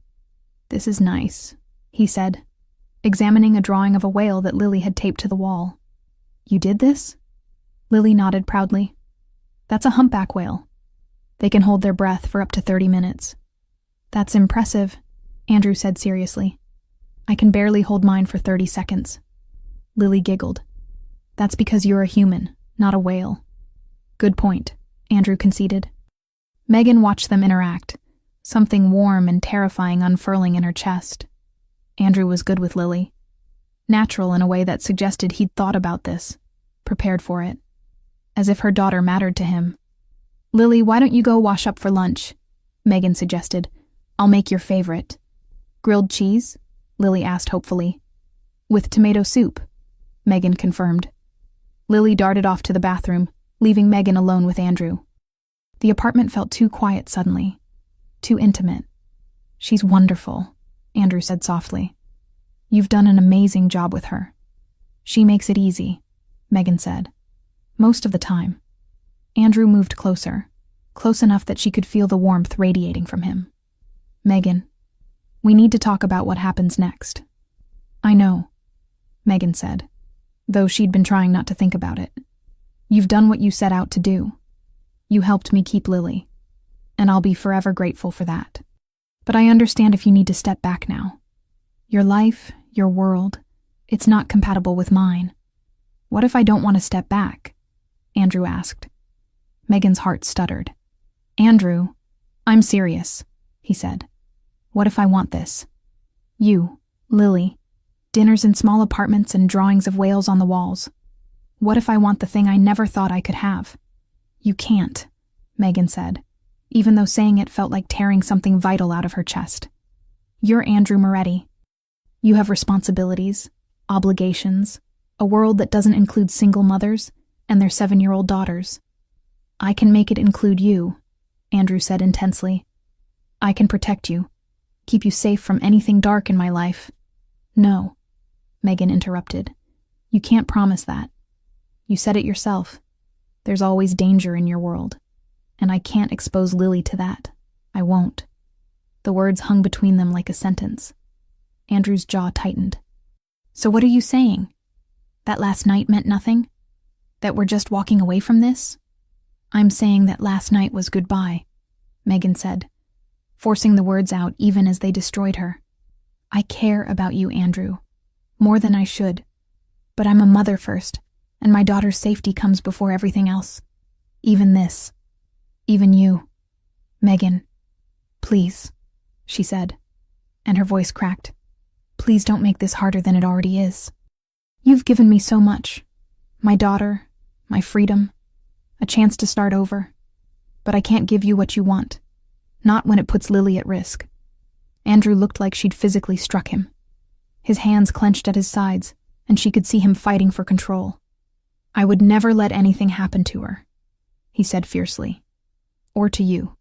This is nice, he said, examining a drawing of a whale that Lily had taped to the wall. You did this? Lily nodded proudly. That's a humpback whale. They can hold their breath for up to 30 minutes. That's impressive, Andrew said seriously. I can barely hold mine for 30 seconds. Lily giggled. That's because you're a human, not a whale. Good point, Andrew conceded. Megan watched them interact, something warm and terrifying unfurling in her chest. Andrew was good with Lily. Natural in a way that suggested he'd thought about this, prepared for it. As if her daughter mattered to him. Lily, why don't you go wash up for lunch? Megan suggested. I'll make your favorite. Grilled cheese? Lily asked hopefully. With tomato soup, Megan confirmed. Lily darted off to the bathroom, leaving Megan alone with Andrew. The apartment felt too quiet suddenly, too intimate. She's wonderful, Andrew said softly. You've done an amazing job with her. She makes it easy, Megan said. Most of the time. Andrew moved closer, close enough that she could feel the warmth radiating from him. Megan, we need to talk about what happens next. I know, Megan said, though she'd been trying not to think about it. You've done what you set out to do. You helped me keep Lily, and I'll be forever grateful for that. But I understand if you need to step back now. Your life, your world, it's not compatible with mine. What if I don't want to step back? Andrew asked. Megan's heart stuttered. Andrew, I'm serious, he said. What if I want this? You, Lily, dinners in small apartments and drawings of whales on the walls. What if I want the thing I never thought I could have? You can't, Megan said, even though saying it felt like tearing something vital out of her chest. You're Andrew Moretti. You have responsibilities, obligations, a world that doesn't include single mothers and their 7-year-old daughters. I can make it include you, Andrew said intensely. I can protect you, keep you safe from anything dark in my life. No, Megan interrupted. You can't promise that. You said it yourself. There's always danger in your world, and I can't expose Lily to that. I won't. The words hung between them like a sentence. Andrew's jaw tightened. So what are you saying? That last night meant nothing? That we're just walking away from this? I'm saying that last night was goodbye, Megan said, forcing the words out even as they destroyed her. I care about you, Andrew, more than I should. But I'm a mother first, and my daughter's safety comes before everything else. Even this. Even you. Megan, please, she said, and her voice cracked. Please don't make this harder than it already is. You've given me so much. My daughter, my freedom, a chance to start over. But I can't give you what you want. Not when it puts Lily at risk. Andrew looked like she'd physically struck him. His hands clenched at his sides, and she could see him fighting for control. I would never let anything happen to her, he said fiercely. Or to you.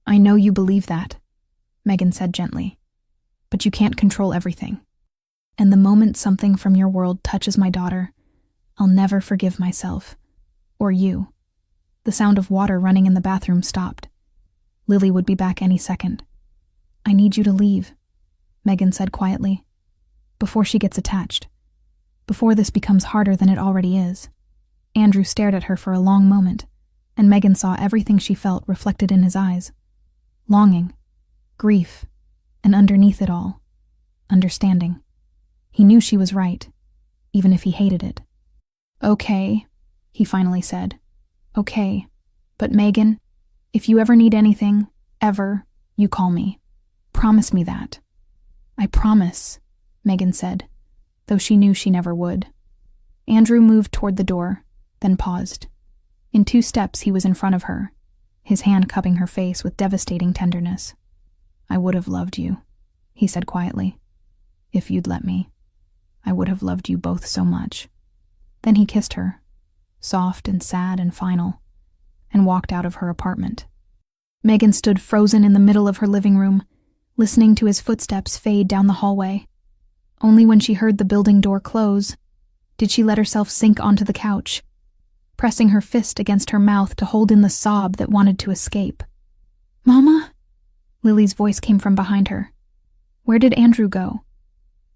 I know you believe that, Megan said gently. But you can't control everything. And the moment something from your world touches my daughter, I'll never forgive myself. Or you. The sound of water running in the bathroom stopped. Lily would be back any second. I need you to leave, Megan said quietly. Before she gets attached. Before this becomes harder than it already is. Andrew stared at her for a long moment, and Megan saw everything she felt reflected in his eyes. Longing, grief, and underneath it all, understanding. He knew she was right, even if he hated it. Okay, he finally said. Okay, but Megan, if you ever need anything, ever, you call me. Promise me that. I promise, Megan said, though she knew she never would. Andrew moved toward the door, then paused. In 2 steps he was in front of her, his hand cupping her face with devastating tenderness. I would have loved you, he said quietly. If you'd let me. I would have loved you both so much. Then he kissed her, soft and sad and final, and walked out of her apartment. Megan stood frozen in the middle of her living room, listening to his footsteps fade down the hallway. Only when she heard the building door close did she let herself sink onto the couch, pressing her fist against her mouth to hold in the sob that wanted to escape. Mama? Lily's voice came from behind her. Where did Andrew go?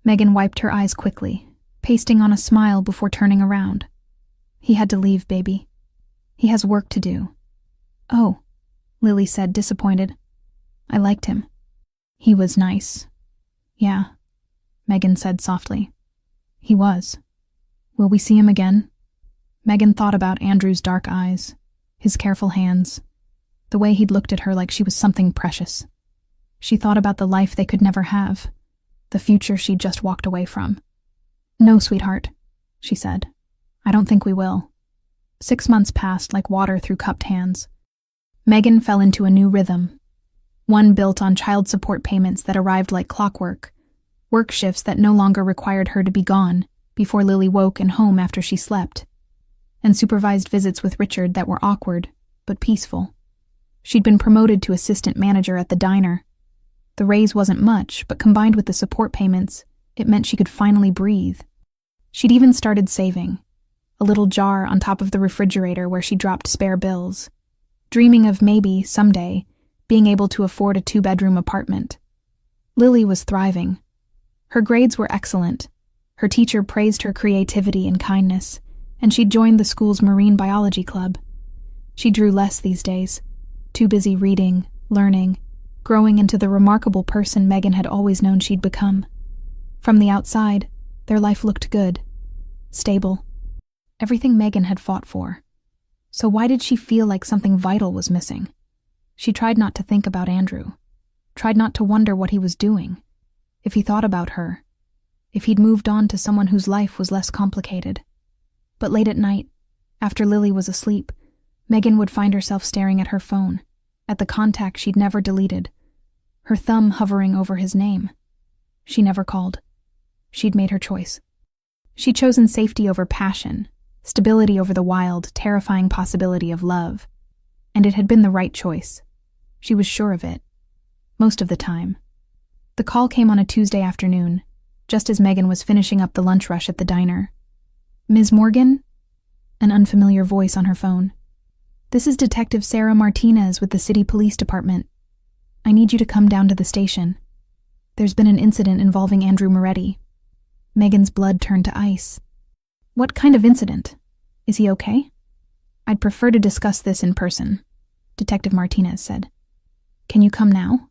Megan wiped her eyes quickly, pasting on a smile before turning around. He had to leave, baby. He has work to do. Oh, Lily said, disappointed. I liked him. He was nice. Yeah, Megan said softly. He was. Will we see him again? Megan thought about Andrew's dark eyes, his careful hands, the way he'd looked at her like she was something precious. She thought about the life they could never have, the future she'd just walked away from. No, sweetheart, she said. I don't think we will. 6 months passed like water through cupped hands. Megan fell into a new rhythm, one built on child support payments that arrived like clockwork, work shifts that no longer required her to be gone before Lily woke and home after she slept, and supervised visits with Richard that were awkward but peaceful. She'd been promoted to assistant manager at the diner. The raise wasn't much, but combined with the support payments, it meant she could finally breathe. She'd even started saving, a little jar on top of the refrigerator where she dropped spare bills, dreaming of maybe, someday, being able to afford a 2-bedroom apartment. Lily was thriving. Her grades were excellent. Her teacher praised her creativity and kindness, and she'd joined the school's marine biology club. She drew less these days, too busy reading, learning, growing into the remarkable person Megan had always known she'd become. From the outside, their life looked good, stable, everything Megan had fought for. So why did she feel like something vital was missing? She tried not to think about Andrew, tried not to wonder what he was doing, if he thought about her, if he'd moved on to someone whose life was less complicated. But late at night, after Lily was asleep, Megan would find herself staring at her phone, at the contact she'd never deleted, her thumb hovering over his name. She never called. She'd made her choice. She'd chosen safety over passion, stability over the wild, terrifying possibility of love. And it had been the right choice. She was sure of it. Most of the time. The call came on a Tuesday afternoon, just as Megan was finishing up the lunch rush at the diner. "Ms. Morgan?" An unfamiliar voice on her phone. "This is Detective Sarah Martinez with the City Police Department. I need you to come down to the station. There's been an incident involving Andrew Moretti." Megan's blood turned to ice. "What kind of incident? Is he okay?" "I'd prefer to discuss this in person," Detective Martinez said. "Can you come now?"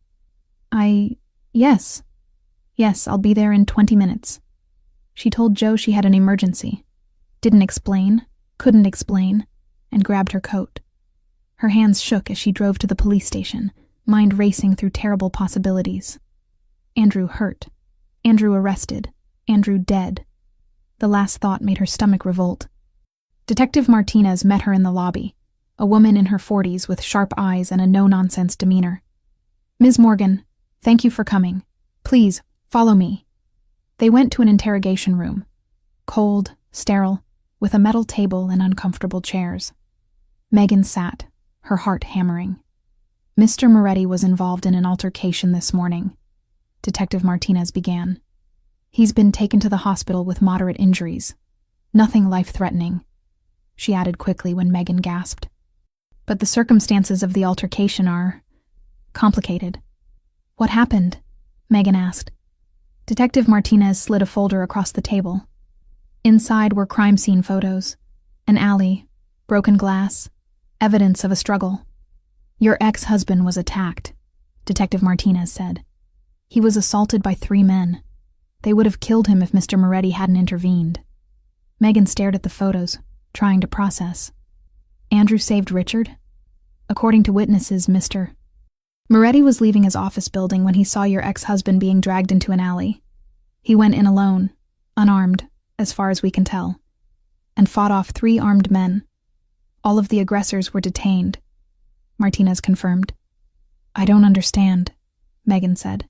Yes. Yes, I'll be there in 20 minutes. She told Joe she had an emergency. Didn't explain, couldn't explain, and grabbed her coat. Her hands shook as she drove to the police station, mind racing through terrible possibilities. Andrew hurt. Andrew arrested. Andrew dead. The last thought made her stomach revolt. Detective Martinez met her in the lobby, a woman in her 40s with sharp eyes and a no-nonsense demeanor. "Ms. Morgan, thank you for coming. Please, follow me." They went to an interrogation room. Cold, sterile, with a metal table and uncomfortable chairs. Megan sat, her heart hammering. "Mr. Moretti was involved in an altercation this morning," Detective Martinez began. "He's been taken to the hospital with moderate injuries. Nothing life-threatening," she added quickly when Megan gasped. "But the circumstances of the altercation are complicated." "What happened?" Megan asked. Detective Martinez slid a folder across the table. Inside were crime scene photos, an alley, broken glass, evidence of a struggle. "Your ex-husband was attacked," Detective Martinez said. "He was assaulted by 3 men. They would have killed him if Mr. Moretti hadn't intervened." Megan stared at the photos, trying to process. "Andrew saved Richard?" "According to witnesses, Mr. Moretti was leaving his office building when he saw your ex-husband being dragged into an alley. He went in alone, unarmed, as far as we can tell, and fought off 3 armed men. All of the aggressors were detained," Martinez confirmed. "I don't understand," Megan said.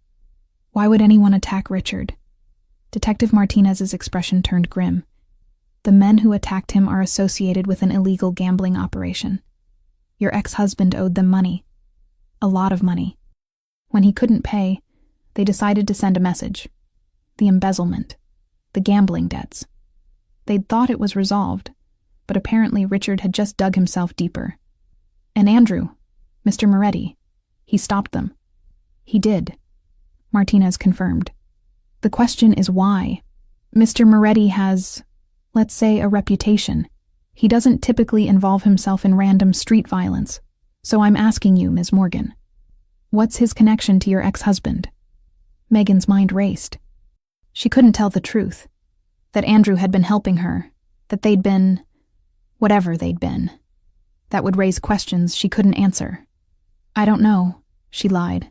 "Why would anyone attack Richard?" Detective Martinez's expression turned grim. "The men who attacked him are associated with an illegal gambling operation. Your ex-husband owed them money. A lot of money. When he couldn't pay, they decided to send a message. The embezzlement. The gambling debts. They'd thought it was resolved, but apparently Richard had just dug himself deeper. And Andrew, Mr. Moretti, he stopped them." "He did," Martinez confirmed. "The question is why. Mr. Moretti has, let's say, a reputation. He doesn't typically involve himself in random street violence. So I'm asking you, Ms. Morgan, what's his connection to your ex-husband?" Megan's mind raced. She couldn't tell the truth. That Andrew had been helping her. That they'd been whatever they'd been. That would raise questions she couldn't answer. "I don't know," she lied.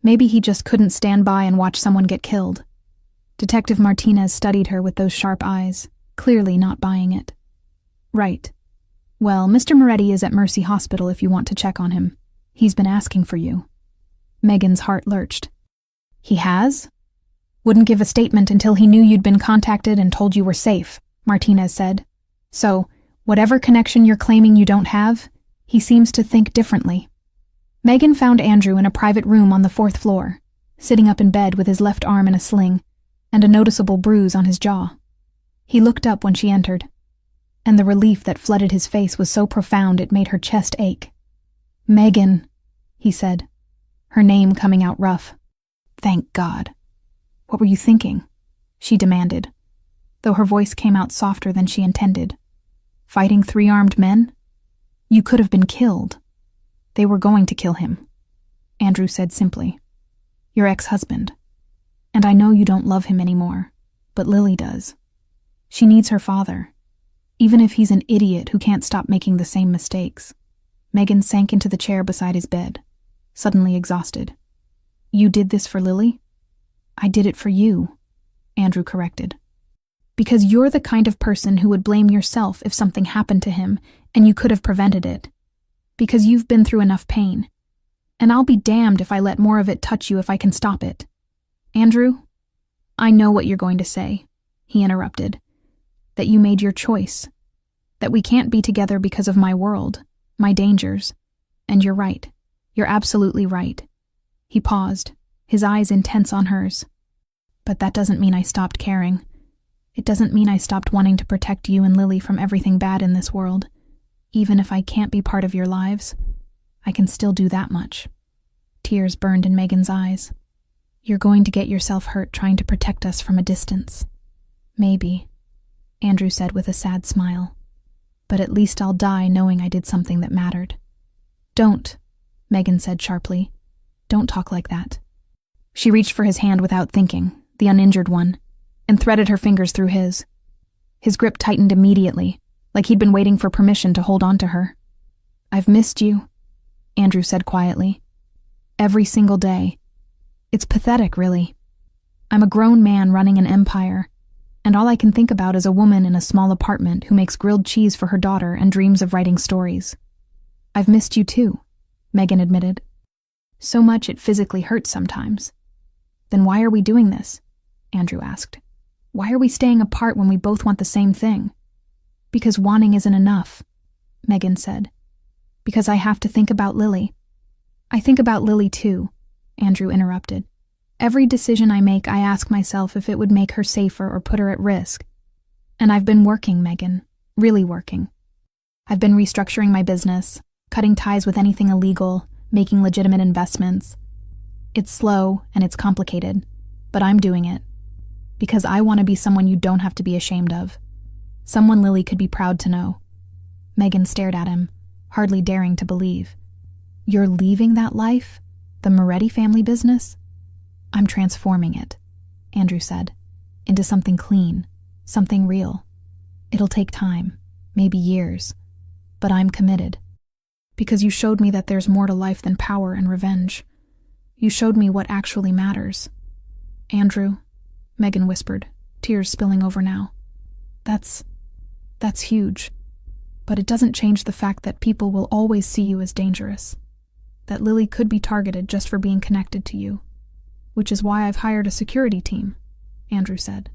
"Maybe he just couldn't stand by and watch someone get killed." Detective Martinez studied her with those sharp eyes, clearly not buying it. "Right. Well, Mr. Moretti is at Mercy Hospital if you want to check on him. He's been asking for you." Megan's heart lurched. "He has?" "Wouldn't give a statement until he knew you'd been contacted and told you were safe," Martinez said. "So, whatever connection you're claiming you don't have, he seems to think differently." Megan found Andrew in a private room on the 4th floor, sitting up in bed with his left arm in a sling, and a noticeable bruise on his jaw. He looked up when she entered, and the relief that flooded his face was so profound it made her chest ache. "Megan," he said, her name coming out rough. "Thank God." "What were you thinking?" she demanded, though her voice came out softer than she intended. "Fighting 3 armed men? You could have been killed." "They were going to kill him," Andrew said simply. "Your ex-husband. And I know you don't love him anymore, but Lily does. She needs her father, even if he's an idiot who can't stop making the same mistakes." Megan sank into the chair beside his bed, suddenly exhausted. "You did this for Lily?" "I did it for you," Andrew corrected. "Because you're the kind of person who would blame yourself if something happened to him and you could have prevented it. Because you've been through enough pain. And I'll be damned if I let more of it touch you if I can stop it." "Andrew, I know what you're going to say," he interrupted. "That you made your choice. That we can't be together because of my world, my dangers. And you're right. You're absolutely right. He paused, his eyes intense on hers. But that doesn't mean I stopped caring. It doesn't mean I stopped wanting to protect you and Lily from everything bad in this world. Even if I can't be part of your lives, I can still do that much. Tears burned in Megan's eyes. You're going to get yourself hurt trying to protect us from a distance. Maybe, Andrew said with a sad smile. But at least I'll die knowing I did something that mattered. Don't, Megan said sharply. Don't talk like that. She reached for his hand without thinking, the uninjured one, and threaded her fingers through his. His grip tightened immediately, like he'd been waiting for permission to hold on to her. I've missed you, Andrew said quietly. Every single day. It's pathetic, really. I'm a grown man running an empire, and all I can think about is a woman in a small apartment who makes grilled cheese for her daughter and dreams of writing stories. I've missed you too, Megan admitted. So much it physically hurts sometimes. Then why are we doing this? Andrew asked. Why are we staying apart when we both want the same thing? Because wanting isn't enough, Megan said. Because I have to think about Lily. I think about Lily too, Andrew interrupted. Every decision I make, I ask myself if it would make her safer or put her at risk. And I've been working, Megan, really working. I've been restructuring my business, cutting ties with anything illegal, making legitimate investments. It's slow and it's complicated, but I'm doing it. Because I want to be someone you don't have to be ashamed of. Someone Lily could be proud to know. Megan stared at him, hardly daring to believe. You're leaving that life? The Moretti family business? I'm transforming it, Andrew said, into something clean, something real. It'll take time, maybe years, but I'm committed. Because you showed me that there's more to life than power and revenge. You showed me what actually matters. Andrew, Megan whispered, tears spilling over now. That's huge. But it doesn't change the fact that people will always see you as dangerous. That Lily could be targeted just for being connected to you. Which is why I've hired a security team, Andrew said.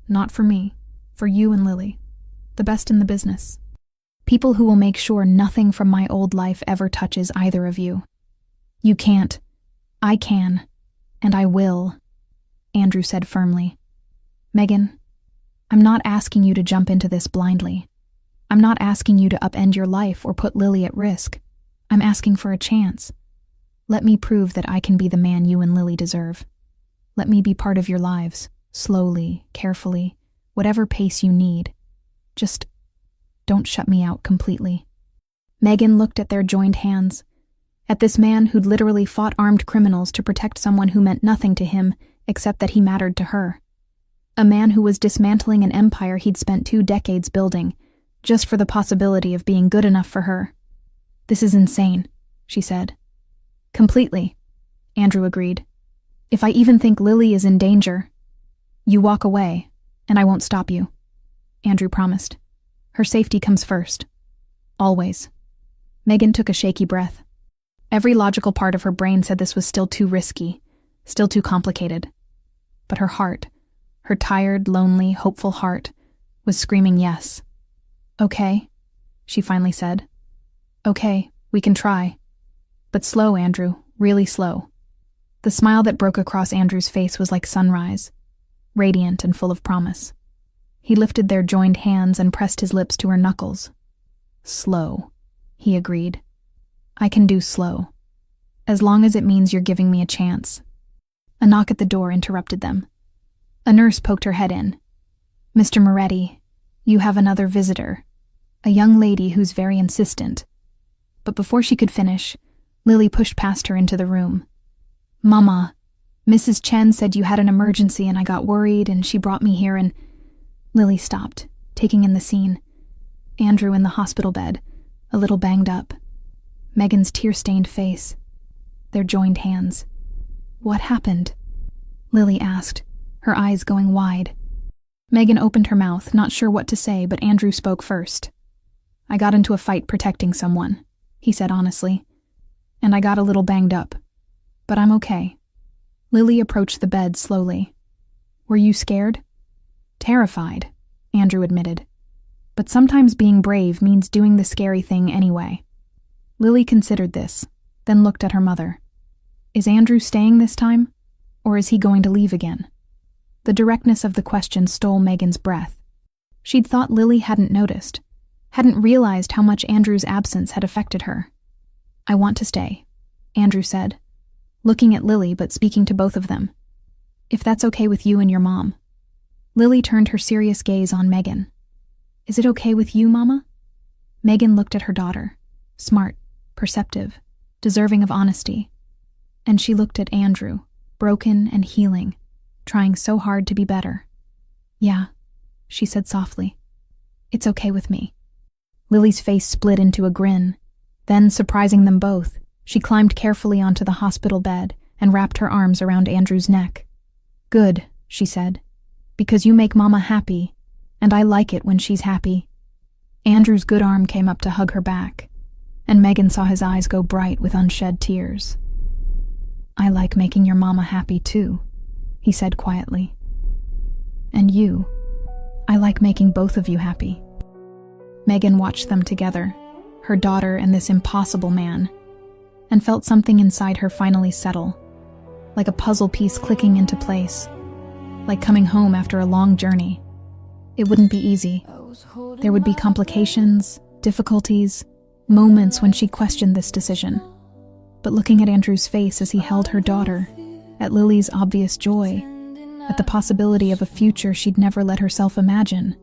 Not for me, for you and Lily. The best in the business. People who will make sure nothing from my old life ever touches either of you. You can't. I can. And I will, Andrew said firmly. Megan, I'm not asking you to jump into this blindly. I'm not asking you to upend your life or put Lily at risk. I'm asking for a chance. Let me prove that I can be the man you and Lily deserve. Let me be part of your lives, slowly, carefully, whatever pace you need. Just don't shut me out completely. Megan looked at their joined hands, at this man who'd literally fought armed criminals to protect someone who meant nothing to him except that he mattered to her. A man who was dismantling an empire he'd spent 2 decades building, just for the possibility of being good enough for her. This is insane, she said. Completely, Andrew agreed. If I even think Lily is in danger, you walk away, and I won't stop you, Andrew promised. Her safety comes first. Always. Megan took a shaky breath. Every logical part of her brain said this was still too risky, still too complicated. But her heart, her tired, lonely, hopeful heart, was screaming yes. Okay, she finally said. Okay, we can try. But slow, Andrew, really slow. The smile that broke across Andrew's face was like sunrise, radiant and full of promise. He lifted their joined hands and pressed his lips to her knuckles. Slow, he agreed. I can do slow, as long as it means you're giving me a chance. A knock at the door interrupted them. A nurse poked her head in. Mr. Moretti, you have another visitor, a young lady who's very insistent. But before she could finish, Lily pushed past her into the room. Mama, Mrs. Chen said you had an emergency and I got worried and she brought me here and... Lily stopped, taking in the scene. Andrew in the hospital bed, a little banged up. Megan's tear-stained face. Their joined hands. What happened? Lily asked, her eyes going wide. Megan opened her mouth, not sure what to say, but Andrew spoke first. I got into a fight protecting someone, he said honestly. And I got a little banged up. But I'm okay. Lily approached the bed slowly. Were you scared? Terrified, Andrew admitted. But sometimes being brave means doing the scary thing anyway. Lily considered this, then looked at her mother. Is Andrew staying this time? Or is he going to leave again? The directness of the question stole Megan's breath. She'd thought Lily hadn't noticed, hadn't realized how much Andrew's absence had affected her. I want to stay, Andrew said, looking at Lily but speaking to both of them. If that's okay with you and your mom. Lily turned her serious gaze on Megan. Is it okay with you, Mama? Megan looked at her daughter, smart, perceptive, deserving of honesty. And she looked at Andrew, broken and healing, trying so hard to be better. Yeah, she said softly. It's okay with me. Lily's face split into a grin. Then, surprising them both, she climbed carefully onto the hospital bed and wrapped her arms around Andrew's neck. Good, she said, because you make Mama happy, and I like it when she's happy. Andrew's good arm came up to hug her back, and Megan saw his eyes go bright with unshed tears. I like making your Mama happy too, he said quietly. And you, I like making both of you happy. Megan watched them together, her daughter and this impossible man, and felt something inside her finally settle, like a puzzle piece clicking into place, like coming home after a long journey. It wouldn't be easy. There would be complications, difficulties, moments when she questioned this decision. But looking at Andrew's face as he held her daughter, at Lily's obvious joy, at the possibility of a future she'd never let herself imagine,